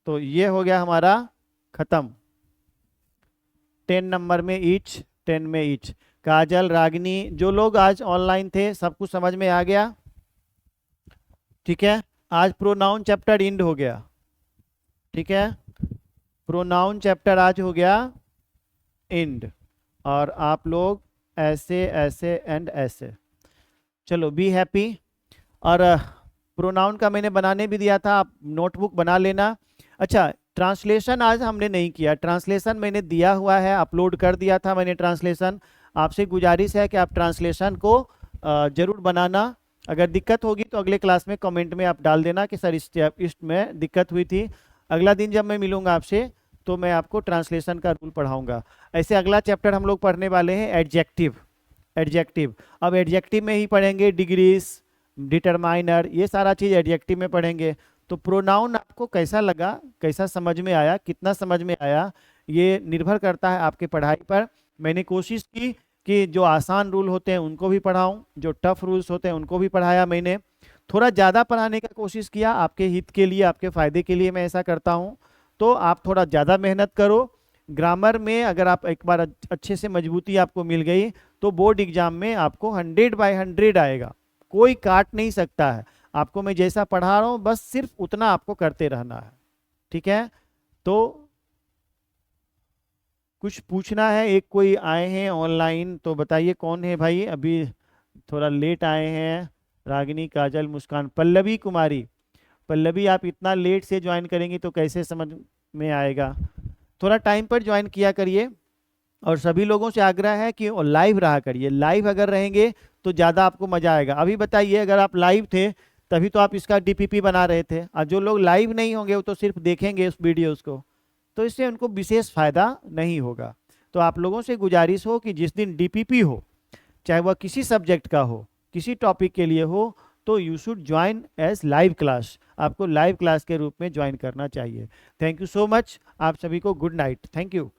तो ये हो गया हमारा खत्म। 10 नंबर में ईच, 10 में ईच। काजल, रागिनी, जो लोग आज ऑनलाइन थे, सब कुछ समझ में आ गया। ठीक है, आज प्रोनाउन चैप्टर एंड हो गया। ठीक है, प्रोनाउन चैप्टर आज हो गया एंड, और आप लोग ऐसे ऐसे एंड ऐसे। चलो बी हैप्पी। और प्रोनाउन का मैंने बनाने भी दिया था, आप नोटबुक बना लेना। अच्छा, ट्रांसलेशन आज हमने नहीं किया, ट्रांसलेशन मैंने दिया हुआ है, अपलोड कर दिया था मैंने ट्रांसलेशन। आपसे गुजारिश है कि आप ट्रांसलेशन को जरूर बनाना। अगर दिक्कत होगी तो अगले क्लास में कमेंट में आप डाल देना कि सर इस में दिक्कत हुई थी। अगला दिन जब मैं मिलूंगा आपसे तो मैं आपको ट्रांसलेशन का रूल पढ़ाऊंगा। ऐसे अगला चैप्टर हम लोग पढ़ने वाले हैं एडजेक्टिव। एडजेक्टिव, अब एडजेक्टिव में ही पढ़ेंगे डिग्रीज, डिटरमाइनर, ये सारा चीज़ एडजेक्टिव में पढ़ेंगे। तो प्रोनाउन आपको कैसा लगा, कैसा समझ में आया, कितना समझ में आया, ये निर्भर करता है आपके पढ़ाई पर। मैंने कोशिश की कि जो आसान रूल होते हैं उनको भी पढ़ाऊं, जो टफ रूल्स होते हैं उनको भी पढ़ाया। मैंने थोड़ा ज़्यादा पढ़ाने का कोशिश किया, आपके हित के लिए, आपके फ़ायदे के लिए मैं ऐसा करता हूं। तो आप थोड़ा ज़्यादा मेहनत करो। ग्रामर में अगर आप एक बार अच्छे से मजबूती आपको मिल गई तो बोर्ड एग्जाम में आपको 100/100 आएगा, कोई काट नहीं सकता है। आपको मैं जैसा पढ़ा रहा हूँ बस सिर्फ उतना आपको करते रहना है, ठीक है। तो कुछ पूछना है, एक कोई आए हैं ऑनलाइन, तो बताइए कौन है भाई, अभी थोड़ा लेट आए हैं। रागिनी, काजल, मुस्कान, पल्लवी कुमारी। पल्लवी आप इतना लेट से ज्वाइन करेंगी तो कैसे समझ में आएगा, थोड़ा टाइम पर ज्वाइन किया करिए। और सभी लोगों से आग्रह है कि लाइव रहा करिए, लाइव अगर रहेंगे तो ज़्यादा आपको मज़ा आएगा। अभी बताइए अगर आप लाइव थे तभी तो आप इसका डीपीपी बना रहे थे, और जो लोग लाइव नहीं होंगे वो तो सिर्फ देखेंगे उस वीडियोस को, तो इससे उनको विशेष फायदा नहीं होगा। तो आप लोगों से गुजारिश हो कि जिस दिन डीपीपी हो, चाहे वह किसी सब्जेक्ट का हो, किसी टॉपिक के लिए हो, तो you should join as live class, आपको लाइव क्लास के रूप में ज्वाइन करना चाहिए। थैंक यू सो मच, आप सभी को गुड नाइट, थैंक यू।